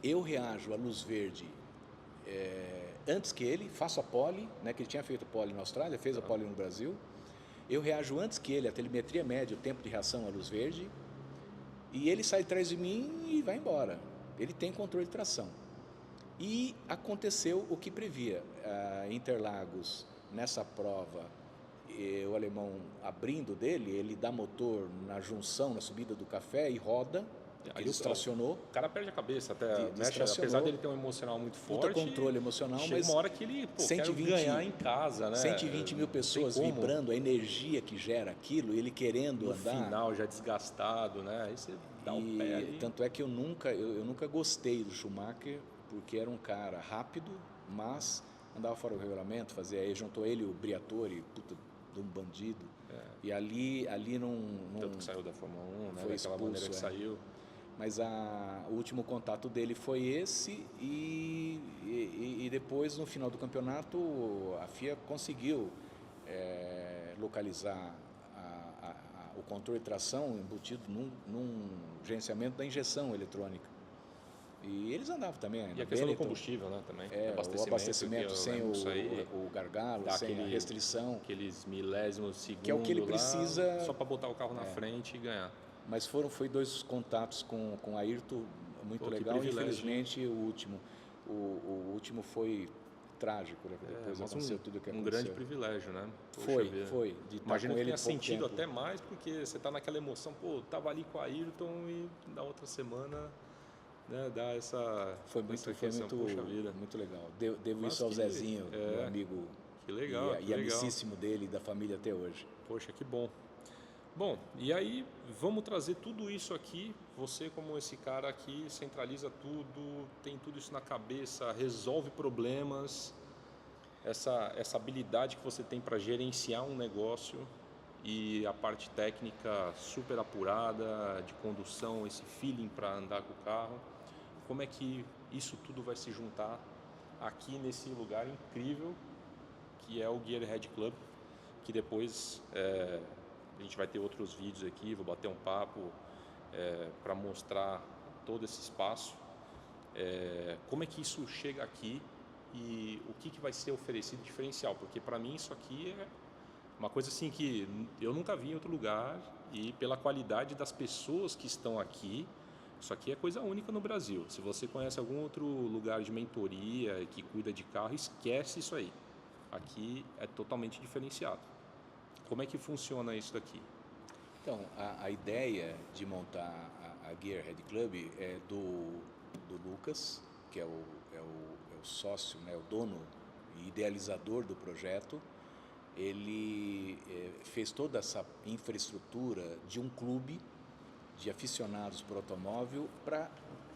eu reajo à luz verde antes que ele, faço a pole, né, que ele tinha feito pole na Austrália, fez a pole no Brasil, eu reajo antes que ele, a telemetria média, o tempo de reação à luz verde, e ele sai atrás de mim e vai embora. Ele tem controle de tração. E aconteceu o que previa. Interlagos, nessa prova, o alemão abrindo dele, ele dá motor na junção, na subida do café e roda. Ele distracionou. O cara perde a cabeça até, apesar dele ter um emocional muito forte. Puta controle emocional, chega uma hora que ele quer ganhar em casa, né? 120 mil pessoas vibrando, a energia que gera aquilo, ele querendo andar. No final, já desgastado, né? Aí você dá um pé ali. Tanto é que eu nunca gostei do Schumacher, porque era um cara rápido, mas andava fora do regulamento, aí juntou ele e o Briatore, puta de um bandido. E ali não... Tanto que saiu da Fórmula 1, né? Foi Daquela maneira que saiu. Mas o último contato dele foi esse e depois, no final do campeonato, a FIA conseguiu localizar o controle de tração embutido num gerenciamento da injeção eletrônica. E eles andavam também. E a questão do combustível, né? Também. O abastecimento sem o gargalo, sem a restrição. Aqueles milésimos de segundo que é o que ele precisa. Só para botar o carro na frente e ganhar. Mas foi 2 contatos com Ayrton muito Pô, que legal. privilégio, Infelizmente, o último foi trágico, né? Depois mas aconteceu tudo o que um aconteceu. grande privilégio, né? Poxa Foi, vida. foi. De estar Imagino com que ele tenha pouco sentido tempo. até mais, porque você está naquela emoção, pô, tava ali com a Ayrton e na outra semana, né, dá Foi essa muito, foi questão, muito, poxa vida. muito legal. Devo Mas isso ao Zezinho, meu amigo que e, legal, que e legal. amicíssimo dele e da família até hoje. Poxa, que bom. Bom, e aí vamos trazer tudo isso aqui. Você, como esse cara aqui, centraliza tudo, tem tudo isso na cabeça, resolve problemas, essa habilidade que você tem para gerenciar um negócio e a parte técnica super apurada, de condução, esse feeling para andar com o carro. Como é que isso tudo vai se juntar aqui nesse lugar incrível que é o Gearhead Club, que depois a gente vai ter outros vídeos aqui, vou bater um papo para mostrar todo esse espaço. Como é que isso chega aqui e o que vai ser oferecido diferencial? Porque para mim isso aqui é uma coisa assim que eu nunca vi em outro lugar e pela qualidade das pessoas que estão aqui, isso aqui é coisa única no Brasil. Se você conhece algum outro lugar de mentoria que cuida de carro, esquece isso aí. Aqui é totalmente diferenciado. Como é que funciona isso daqui? Então, a ideia de montar a Gearhead Club é do Lucas, que é o sócio, né, o dono e idealizador do projeto. Ele fez toda essa infraestrutura de um clube de aficionados por automóvel para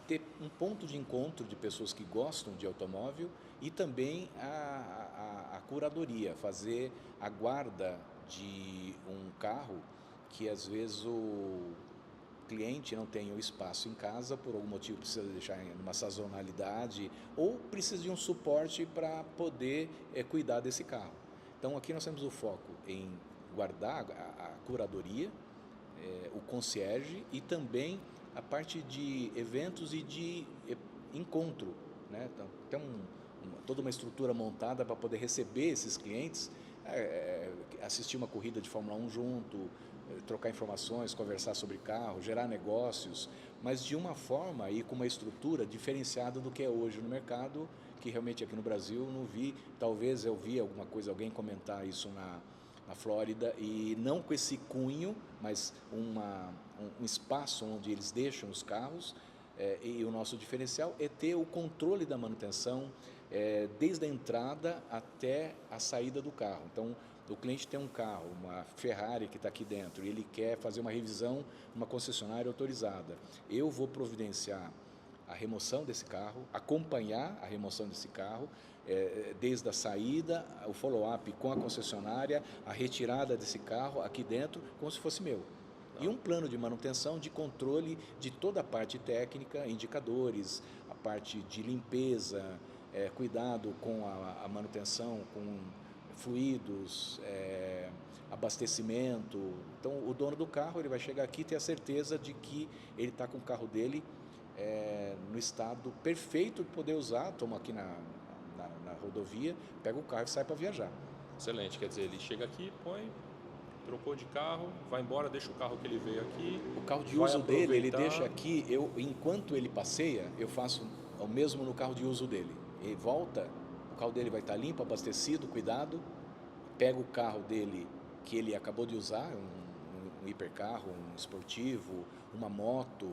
ter um ponto de encontro de pessoas que gostam de automóvel e também a curadoria, fazer a guarda de um carro que às vezes o cliente não tem o espaço em casa, por algum motivo precisa deixar em uma sazonalidade ou precisa de um suporte para poder cuidar desse carro. Então aqui nós temos o foco em guardar a curadoria, o concierge e também a parte de eventos e de encontro, né? Então, tem toda uma estrutura montada para poder receber esses clientes, assistir uma corrida de Fórmula 1 junto, trocar informações, conversar sobre carro, gerar negócios, mas de uma forma e com uma estrutura diferenciada do que é hoje no mercado, que realmente aqui no Brasil não vi. Talvez eu vi alguma coisa, alguém comentar isso na Flórida, e não com esse cunho, mas um espaço onde eles deixam os carros, e o nosso diferencial é ter o controle da manutenção desde a entrada até a saída do carro. Então, o cliente tem um carro, uma Ferrari que está aqui dentro, e ele quer fazer uma revisão numa concessionária autorizada. Eu vou providenciar a remoção desse carro, acompanhar a remoção desse carro, desde a saída, o follow-up com a concessionária, a retirada desse carro aqui dentro, como se fosse meu. E um plano de manutenção, de controle de toda a parte técnica, indicadores, a parte de limpeza, cuidado com a manutenção, com fluidos, abastecimento. Então, o dono do carro ele vai chegar aqui e ter a certeza de que ele está com o carro dele no estado perfeito de poder usar. Toma aqui na rodovia, pega o carro e sai para viajar. Excelente, quer dizer, ele chega aqui, põe, trocou de carro, vai embora, deixa o carro que ele veio aqui. O carro de uso dele, ele deixa aqui, enquanto ele passeia, eu faço o mesmo no carro de uso dele. Ele volta, o carro dele vai estar limpo, abastecido, cuidado, pega o carro dele que ele acabou de usar, um hipercarro, um esportivo, uma moto,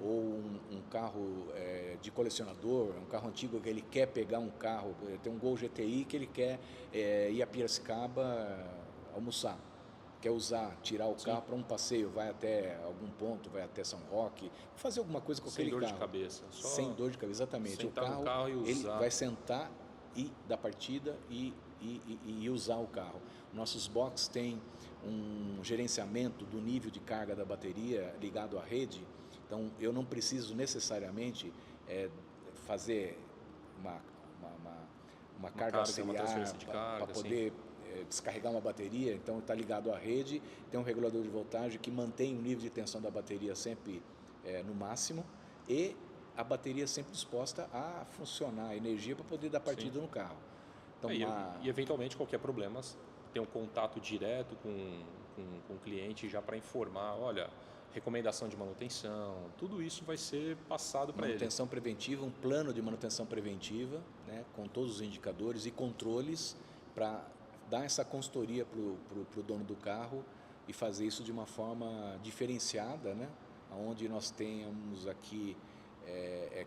ou um carro de colecionador, um carro antigo que ele quer pegar um carro, tem um Gol GTI que ele quer ir a Piracicaba almoçar, quer usar, tirar o carro para um passeio, vai até algum ponto, vai até São Roque, fazer alguma coisa com aquele carro. Sem dor de cabeça. Sem dor de cabeça, exatamente. O carro e ele vai sentar e dar partida e usar o carro. Nossos boxes têm um gerenciamento do nível de carga da bateria ligado à rede, então eu não preciso necessariamente fazer uma carga auxiliar para poder descarregar uma bateria. Então está ligado à rede, tem um regulador de voltagem que mantém o nível de tensão da bateria sempre no máximo e a bateria sempre disposta a funcionar, a energia para poder dar partida no carro. Então, e eventualmente qualquer problema tem um contato direto com o cliente já para informar, olha, recomendação de manutenção, tudo isso vai ser passado para ele. Manutenção preventiva, um plano de manutenção preventiva, né, com todos os indicadores e controles para dar essa consultoria para o dono do carro e fazer isso de uma forma diferenciada, né, onde nós tenhamos aqui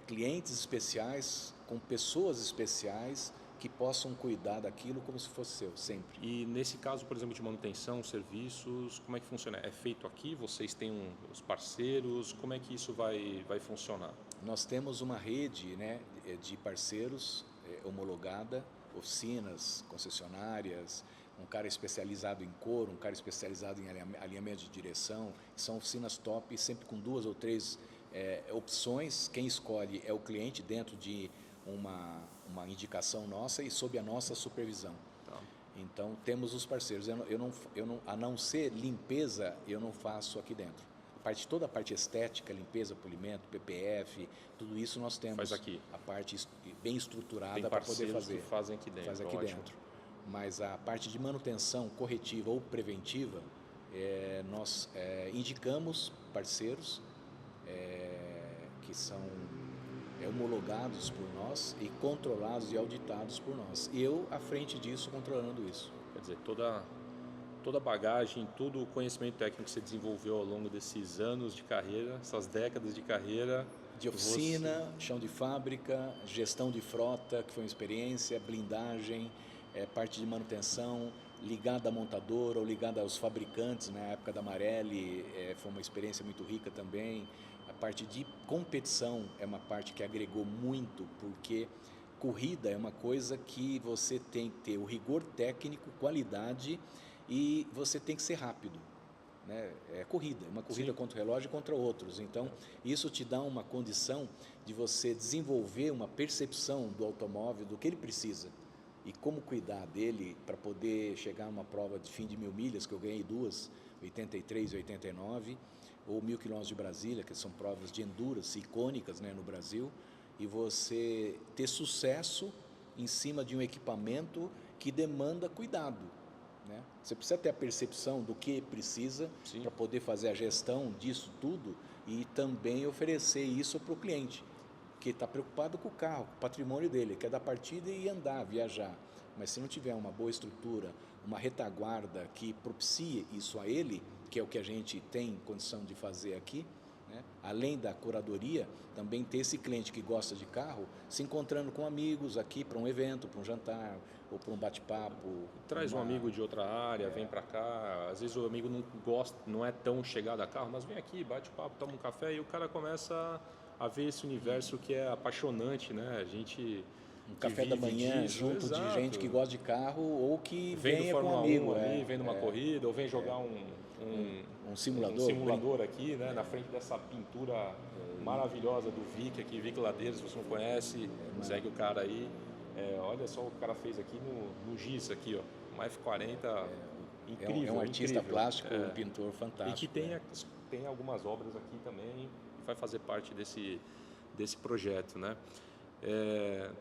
clientes especiais, com pessoas especiais que possam cuidar daquilo como se fosse seu, sempre. E nesse caso, por exemplo, de manutenção, serviços, como é que funciona? É feito aqui? Vocês têm os parceiros? Como é que isso vai funcionar? Nós temos uma rede, né, de parceiros homologada, oficinas, concessionárias, um cara especializado em couro, um cara especializado em alinhamento de direção. São oficinas top, sempre com 2 ou 3 opções. Quem escolhe é o cliente dentro de uma indicação nossa e sob a nossa supervisão. Tá. Então temos os parceiros. A não ser limpeza, eu não faço aqui dentro. Toda a parte estética, limpeza, polimento, PPF, tudo isso nós temos. Faz aqui. A parte bem estruturada para poder fazer. Que fazem aqui dentro. Faz aqui dentro. Mas a parte de manutenção corretiva ou preventiva, nós indicamos parceiros que são homologados por nós e controlados e auditados por nós. E eu, à frente disso, controlando isso. Quer dizer, toda a bagagem, todo o conhecimento técnico que você desenvolveu ao longo desses anos de carreira, essas décadas de carreira... De oficina, chão de fábrica, gestão de frota, que foi uma experiência, blindagem, parte de manutenção, ligada à montadora ou ligada aos fabricantes, na época da Marelli, foi uma experiência muito rica também. A parte de competição é uma parte que agregou muito, porque corrida é uma coisa que você tem que ter o rigor técnico, qualidade e você tem que ser rápido. Né? É corrida, uma corrida Sim. contra o relógio e contra outros. Então, isso te dá uma condição de você desenvolver uma percepção do automóvel, do que ele precisa e como cuidar dele para poder chegar a uma prova de fim de 1000 milhas, que eu ganhei 2, 83 e 89, ou 1000 quilômetros de Brasília, que são provas de endurance icônicas, né, no Brasil, e você ter sucesso em cima de um equipamento que demanda cuidado. Né? Você precisa ter a percepção do que precisa para poder fazer a gestão disso tudo e também oferecer isso para o cliente, que está preocupado com o carro, com o patrimônio dele, quer dar partida e andar, viajar. Mas se não tiver uma boa estrutura, uma retaguarda que propicie isso a ele, que é o que a gente tem condição de fazer aqui, né? Além da curadoria, também ter esse cliente que gosta de carro se encontrando com amigos aqui para um evento, para um jantar ou para um bate-papo. Traz um amigo de outra área, vem para cá. Às vezes o amigo não gosta, não é tão chegado a carro, mas vem aqui, bate-papo, toma um café e o cara começa a ver esse universo que é apaixonante, né? A gente um café da manhã disso, junto exato. De gente que gosta de carro ou que venha com um amigo, vem numa corrida ou vem jogar um simulador, aqui, né? Na frente dessa pintura maravilhosa do Vic aqui, Vic Ladeiros, se você não conhece, segue o cara aí. Olha só o que o cara fez aqui no Giz aqui, ó, uma F40 incrível. É um artista incrível. Plástico, um pintor fantástico. E que tem algumas obras aqui também, que vai fazer parte desse projeto, né?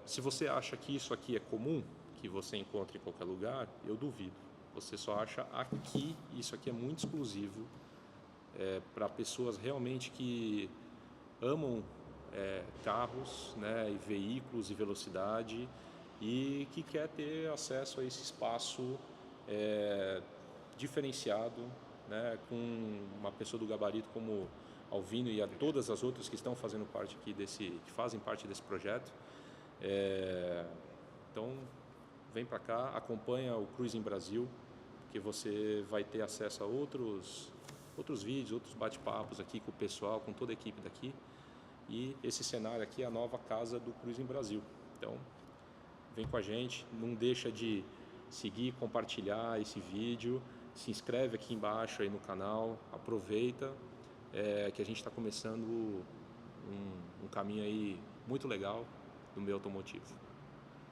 Se você acha que isso aqui é comum, que você encontra em qualquer lugar, eu duvido. Você só acha aqui, isso aqui é muito exclusivo para pessoas realmente que amam carros, né, e veículos e velocidade e que quer ter acesso a esse espaço diferenciado, né, com uma pessoa do gabarito como Alvino e a todas as outras que estão fazendo parte aqui que fazem parte desse projeto. Então, vem para cá, acompanha o Cruising Brasil, que você vai ter acesso a outros vídeos, outros bate-papos aqui com o pessoal, com toda a equipe daqui. E esse cenário aqui é a nova casa do Cruising Brasil. Então, vem com a gente, não deixa de seguir, compartilhar esse vídeo, se inscreve aqui embaixo aí no canal, aproveita que a gente está começando um caminho aí muito legal no meio automotivo.